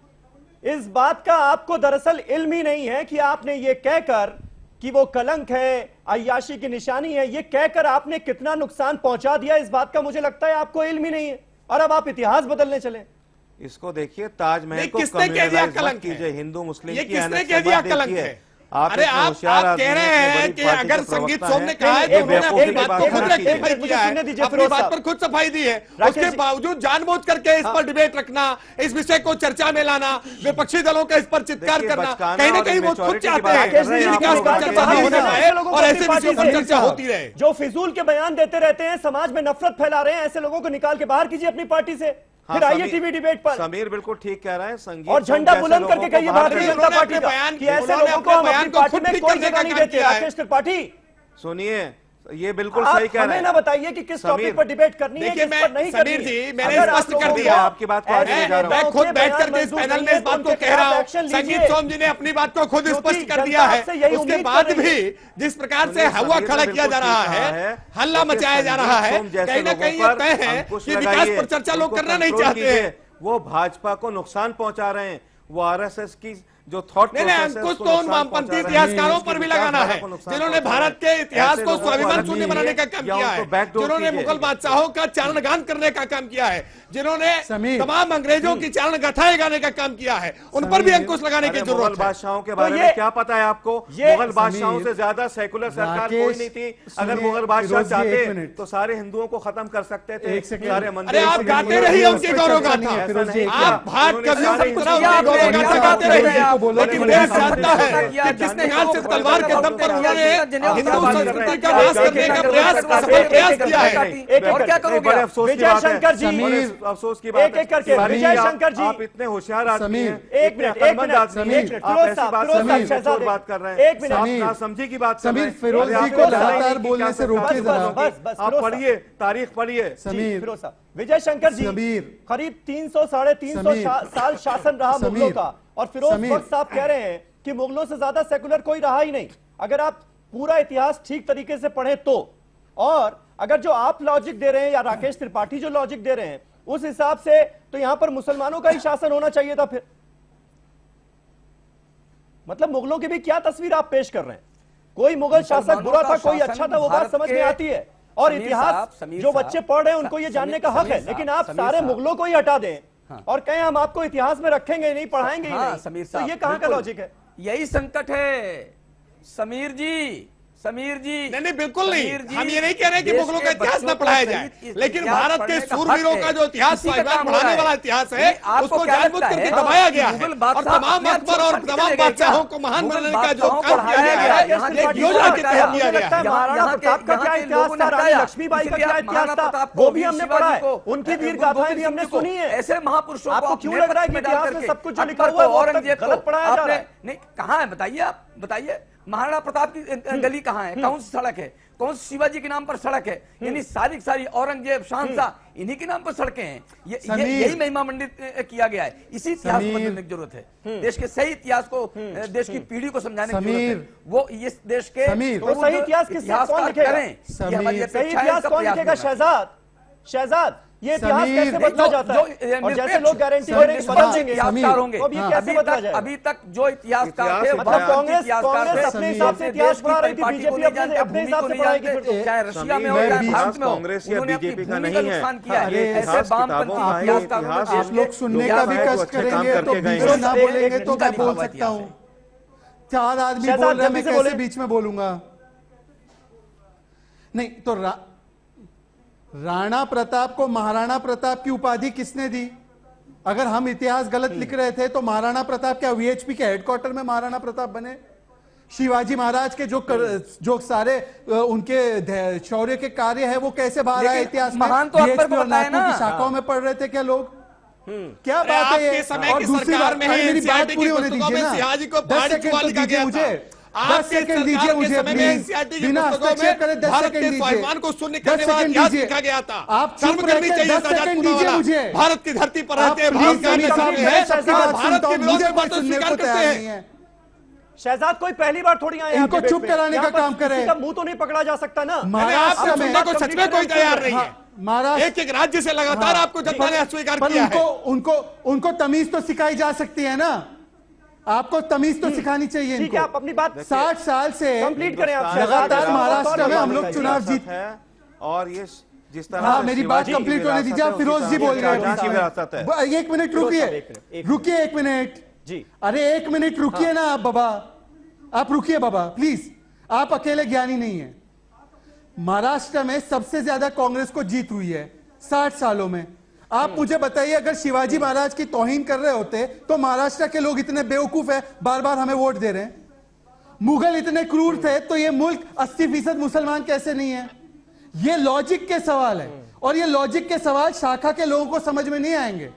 इस बात का आपको दरअसल इल्म ही नहीं है कि आपने ये कहकर कि वो कलंक है, अय्याशी की निशानी है, ये कहकर आपने कितना नुकसान पहुंचा दिया, इस बात का मुझे लगता है आपको इल्म ही नहीं है, और अब आप इतिहास बदलने चले। इसको देखिए, ताजमहल को किसने कह दिया कलंक कीजिए, हिंदू मुस्लिम ये किसने कह दिया कलंक है? अरे आप कह रहे हैं कि अगर संगीत सोम ने कहा है तो उन्होंने अपनी बात को खुद रेक्टिफाई किया है, अपनी बात पर खुद सफाई दी है, उसके बावजूद जानबूझ करके इस पर डिबेट रखना, इस विषय को चर्चा में लाना, विपक्षी दलों का इस पर चित्कार करना, कहीं ना कहीं वो खुद चाहते हैं कि विकास पर चर्चा नहीं होने पाए और ऐसे विषयों पर चर्चा होती रहे। जो फिजूल के बयान देते रहते हैं, समाज में नफरत फैला रहे हैं, ऐसे लोगों को निकाल के बाहर कीजिए अपनी पार्टी से, फिर आइए टीवी डिबेट पर। समीर बिल्कुल ठीक कह रहे हैं। संगीत और झंडा बुलंद करके कहिए भारतीय जनता पार्टी का कि ऐसे लोगों को हम अपनी पार्टी में कोई जगह नहीं देते। राकेश त्रिपाठी सुनिए, ये बिल्कुल सही कह रहे हैं। हमें ना बताइए कि किस टॉपिक पर डिबेट करनी है, किस पर नहीं करनी है। जी, मैंने स्पष्ट कर दिया आपकी बात को, मैं खुद बैठ करके इस पैनल में इस बात को कह रहा हूँ। संगीत सोम जी ने अपनी बात को खुद स्पष्ट कर दिया है। उसके बाद भी जिस प्रकार से हवा खड़ा किया जा रहा है, हल्ला मचाया जा रहा है, कहीं ना कहीं ये तय है कि विकास पर चर्चा लोग करना नहीं चाहते हैं। वो भाजपा को नुकसान पहुंचा रहे हैं, वो आरएसएस की जो थॉट नहीं, अंकुश तो उन वामपंथी इतिहासकारों पर भी लगाना है जिन्होंने भारत के इतिहास को स्वाभिमान शून्य बनाने का काम किया है, जिन्होंने मुगल बादशाहों का चारणगान करने का काम किया है, जिन्होंने तमाम अंग्रेजों की चारण गाथाएं गाने का काम किया है, उन पर भी अंकुश लगाने की जरूरत है। मुगल बादशाहों के बारे में क्या पता है आपको? मुगल बादशाहों से ज्यादा सेकुलर सरकार कोई नहीं थी। अगर मुगल बादशाह चाहते तो सारे हिंदुओं को खत्म कर सकते थे, सारे मंदिर। अरे आप गाते रहिए उनकी गौरव गाथा, आप भाट कवियों की तरह उनकी गौरव गाथा गाते रहिए, लेकिन देश जानता है कि किस प्रकार से तलवार के दम पर उन्होंने हिंदू संस्कृति का नाश करने का सफल प्रयास किया है। और क्या करोगे? विजय शंकर जी, अफसोस की बात है करके विजय शंकर जी, आप इतने होशियार आदमी हैं, एक मिनट बात कर रहे हैं, एक मिनट समझी की बात। समीर, फिरोज जी को लगातार बोलने से रोकिए जरा। आप पढ़िए, तारीख पढ़िए। समीर, फिरोज साहब, विजय शंकर जी, करीब 300-350 साल शासन रहा मुगलों का, और फिरोज वक्त साहब कह रहे हैं कि मुगलों से ज्यादा सेकुलर कोई रहा ही नहीं। अगर आप पूरा इतिहास ठीक तरीके से पढ़ें तो, और अगर जो आप लॉजिक दे रहे हैं या राकेश त्रिपाठी जो लॉजिक दे रहे हैं उस हिसाब से, तो यहां पर मुसलमानों का ही शासन होना चाहिए था। फिर मतलब मुगलों की भी क्या तस्वीर आप पेश कर रहे हैं? कोई मुगल शासक बुरा था, कोई अच्छा था, वो बात समझ में आती है, और इतिहास जो बच्चे पढ़ रहे हैं उनको ये जानने का हक है। लेकिन आप सारे मुगलों को ही हटा दें और कहें हम आपको इतिहास में रखेंगे नहीं, पढ़ाएंगे ही नहीं, तो ये कहां का लॉजिक है? यही संकट है समीर जी। नहीं, बिल्कुल नहीं। हम ये नहीं कह रहे कि मुगलों का इतिहास न पढ़ाया जाए, लेकिन भारत के सूरवीरों का जो इतिहास स्वाभिमान बढ़ाने वाला इतिहास है, उसको जानबूझ करके दबाया गया है, और तमाम अकबर और तमाम बादशाहों को महान बनाने का जो काम किया गया है, एक योजना के तहत किया गया है। महाराणा प्रताप का क्या इतिहास था, रानी लक्ष्मीबाई का क्या इतिहास था, वो भी हमने पढ़ा है, उनकी वीर गाथाएं भी हमने सुनी है। ऐसे महापुरुषों आपको क्यों लग रहा है कि इतिहास में सब कुछ जो लिखा हुआ है औरंगजेब गलत पढ़ाया जा रहा है? नहीं, कहाँ है बताइए, आप बताइए। महाराणा प्रताप की गली कहाँ है, कौन सी सड़क है, कौन सी शिवाजी के नाम पर सड़क है? यानी सारी औरंगजेब, शहंशाह, इन्हीं के नाम पर सड़कें हैं। यही महिमा मंडित किया गया है। इसी इतिहास को बदलने की जरूरत है। देश के सही इतिहास को, देश की पीढ़ी को समझाने की जरूरत है। वो इस देश के सही इतिहास कौन लिखेगा? सही इतिहास कौन लिखेगा? शहजाद, ये इतिहास कैसे बदला जाता है? और जैसे लोग गारंटी दे रहे हैं कि बदलेंगे, इतिहासकार होंगे, अब ये कैसे बदला जाएगा? अभी तक जो इतिहासकार थे, मतलब कांग्रेस अपने हिसाब से इतिहास पढ़ा रही थी, बीजेपी अपने हिसाब से पढ़ाएगी फिर तो। चाहे रशिया में हो या भारत में हो, कांग्रेस या उन्होंने अपनी बीजेपी का भूमि नहीं का है। नुकसान किया है। ऐसे वामपंथी इतिहासकारों आप लोग सुनने का भी कष्ट करेंगे तो बीच में ना बोलेंगे तो मैं बोल सकता हूँ। 4 आदमी बोल रहे हैं, मैं कैसे बीच में बोलूंगा? नहीं तो राणा प्रताप को महाराणा प्रताप की उपाधि किसने दी? अगर हम इतिहास गलत लिख रहे थे तो महाराणा प्रताप क्या वीएचपी के हेडक्वार्टर में महाराणा प्रताप बने? शिवाजी महाराज के जो सारे उनके शौर्य के कार्य है वो कैसे बाहर आए इतिहास में? महान तो अकबर को बताया ना, की शाखाओं में पढ़ रहे थे क्या लोग? क्या अरे बात है ये? आपके समय और की दूसरी सरकार बात, में है मेरी बात NCERT पूरी की होने पुस्तकों दीजिए में ना। सियाजी को 10 पहाड़ी सेकंड चुका तो लिखा दीजिए गया मुझे। था। 10 सेकंड दीजिए मुझे समय में प्लीज। NCERT की बिना पुस्तकों हस्तक्षेप करे में 10 भारत सेकंड के दीजिए। स्वाभिमान को शून्य 10 करने वाला सेकंड इतिहास दीजिए। लिखा गया था। आप शर्म चुप करनी रहकर चाहिए 10 सजा सेकंड चुनने दीजिए वाला। मुझे। भारत की धरती पर रहते हैं, भारत का प्लीज नागरिक मेरे है, सबकी बात भारत सुनता के हूं, विरोध मुझे में कोई बात सुनने स्वीकार को करते तैयार हैं। नहीं है। शहजाद कोई पहली बार थोड़ी आए इनको चुप कराने का काम करे। का मुंह तो नहीं पकड़ा जा सकता ना। महाराष्ट्र में को सच में कोई तैयार नहीं है। महाराष्ट्र एक राज्य से लगातार आपको जनता ने अस्वीकार किया है। उनको तमीज तो सिखाई जा सकती है ना। आपको तमीज तो सिखानी चाहिए। ठीक है, आप अपनी बात 60 साल से कंप्लीट करें आप। लगातार महाराष्ट्र में हम लोग चुनाव जीत है और ये जिस तरह हाँ से मेरी बात शिवाजी कंप्लीट की होने दीजिए। आप विरासत है, फिरोज जी उसी बोल तरह रहे शाहजहां की विरासत है। हैं। 1 मिनट रुकिए 1 मिनट जी। अरे 1 मिनट रुकिए ना आप बाबा, आप रुकिए बाबा प्लीज। आप अकेले ज्ञानी नहीं है। महाराष्ट्र में सबसे ज्यादा कांग्रेस को जीत हुई है 60 सालों में। आप मुझे बताइए, अगर शिवाजी महाराज की तौहीन कर रहे होते तो महाराष्ट्र के लोग इतने बेवकूफ है बार बार हमें वोट दे रहे हैं? मुगल इतने क्रूर थे तो ये मुल्क 80% मुसलमान कैसे नहीं है? ये लॉजिक के सवाल है और ये लॉजिक के सवाल शाखा के लोगों को समझ में नहीं आएंगे।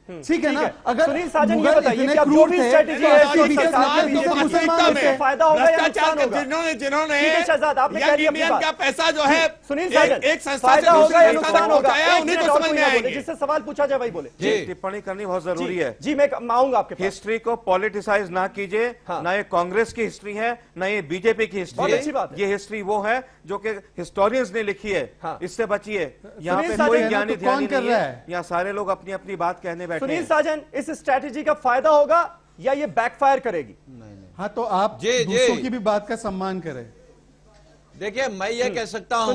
ठीक है ना? अगर सुनील साजन ये मुगल बताइए इतने कि अब जो क्रूर भी थे स्ट्रेटेजी तो है 80% नागरिकों को मुसलमान थे। फायदा होगा या भ्रष्टाचार नुकसान का होगा? जिन्होंने ठीक है शहजाद, आपने कह दिया अपनी इंडियन बात। का पैसा जो है सुनील साजन, एक संस्था से फायदा होगा या दूसरी संस्था नुकसान तक होगा? पहुंचाया, एक उन्हीं मिनट को और समझ कोई में ना बोले, आएंगे। जिससे सवाल पूछा जाए वही बोले। जी, टिप्पणी करनी बहुत जरूरी है। जी मैं आऊंगा आपके पास। हिस्ट्री को पॉलिटिसाइज ना कीजिए। ना ये कांग्रेस की हिस्ट्री है ना ये बीजेपी की हिस्ट्री बहुत है। अच्छी बात है। ये हिस्ट्री वो है जो कि हिस्टोरियंस ने लिखी है। इससे बचिए। यहाँ पे सुनील कोई साजन, ज्ञानी तो कौन ध्यानी कर नहीं रहा है। है? यहाँ सारे लोग अपनी अपनी बात कहने बैठे सुनील हैं। साजन, इस स्ट्रैटेजी का फायदा होगा या ये बैकफायर करेगी? हाँ तो आप दूसरों की भी बात का सम्मान करें। देखिए मैं ये कह सकता हूं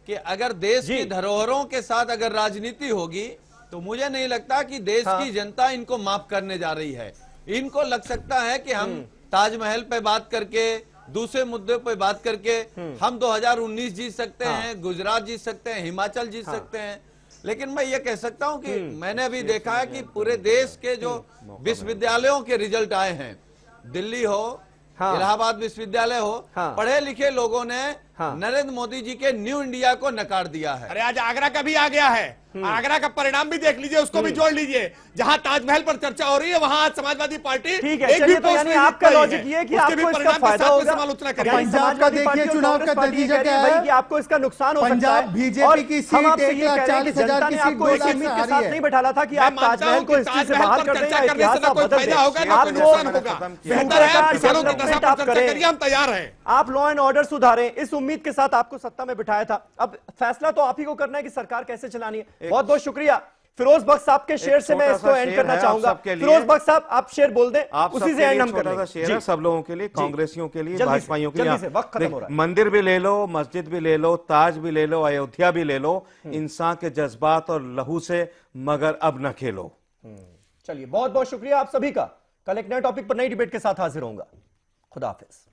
कि अगर देश की धरोहरों के साथ अगर राजनीति होगी तो मुझे नहीं लगता कि देश की जनता इनको माफ करने जा रही है। इनको लग सकता है कि हम ताजमहल पे बात करके, दूसरे मुद्दे पे बात करके हम 2019 जीत सकते हैं, गुजरात जीत सकते हैं, हिमाचल जीत सकते हैं। लेकिन मैं ये कह सकता हूं कि मैंने अभी देखा है कि पूरे देश के जो विश्वविद्यालयों के रिजल्ट आए हैं, दिल्ली हो, इलाहाबाद विश्वविद्यालय हो, पढ़े लिखे लोगों ने नरेंद्र मोदी जी के न्यू इंडिया को नकार दिया है। अरे आज आगरा का भी आ गया है। आगरा का परिणाम भी देख लीजिए, उसको भी जोड़ लीजिए। जहां ताजमहल पर चर्चा हो रही है वहां आज समाजवादी पार्टी ठीक है, चलिए तो यानी आपका लॉजिक ये है कि आपको इसका फायदा होगा। समालोचना यानी करिए। पंजाब का देखिए चुनाव का नतीजा क्या है? कि आपको इसका नुकसान हो सकता है। पंजाब बीजेपी की सीट 1,40,000 की आपको एक उम्मीद के साथ नहीं बैठाला था कि आप ताजमहल को हिस्ट्री से बाहर कर दें या इतिहास का बदल दें। हम तैयार हैं। आप लॉ एंड ऑर्डर सुधारें, इस उम्मीद के साथ आपको सत्ता में बिठाया था। अब फैसला तो आप ही को करना है कि सरकार कैसे चलानी है। बहुत बहुत शुक्रिया। फिरोज बख्श साहब के शेर से मैं इसको एंड करना चाहूंगा। फिरोज बख्श साहब आप शेर बोल दें, उसी से एंड हम कर लेंगे। शेर है सब लोगों के लिए, कांग्रेसियों के लिए, भाजपाइयों के लिए। वक्त खत्म हो रहा है। मंदिर भी ले लो, मस्जिद भी ले लो, ताज भी ले लो, अयोध्या भी ले लो, इंसान के जज्बात और लहू से मगर अब न खेलो। चलिए बहुत बहुत शुक्रिया आप सभी का। कल एक नए टॉपिक पर नई डिबेट के साथ हाजिर होऊंगा। खुदा हाफिज।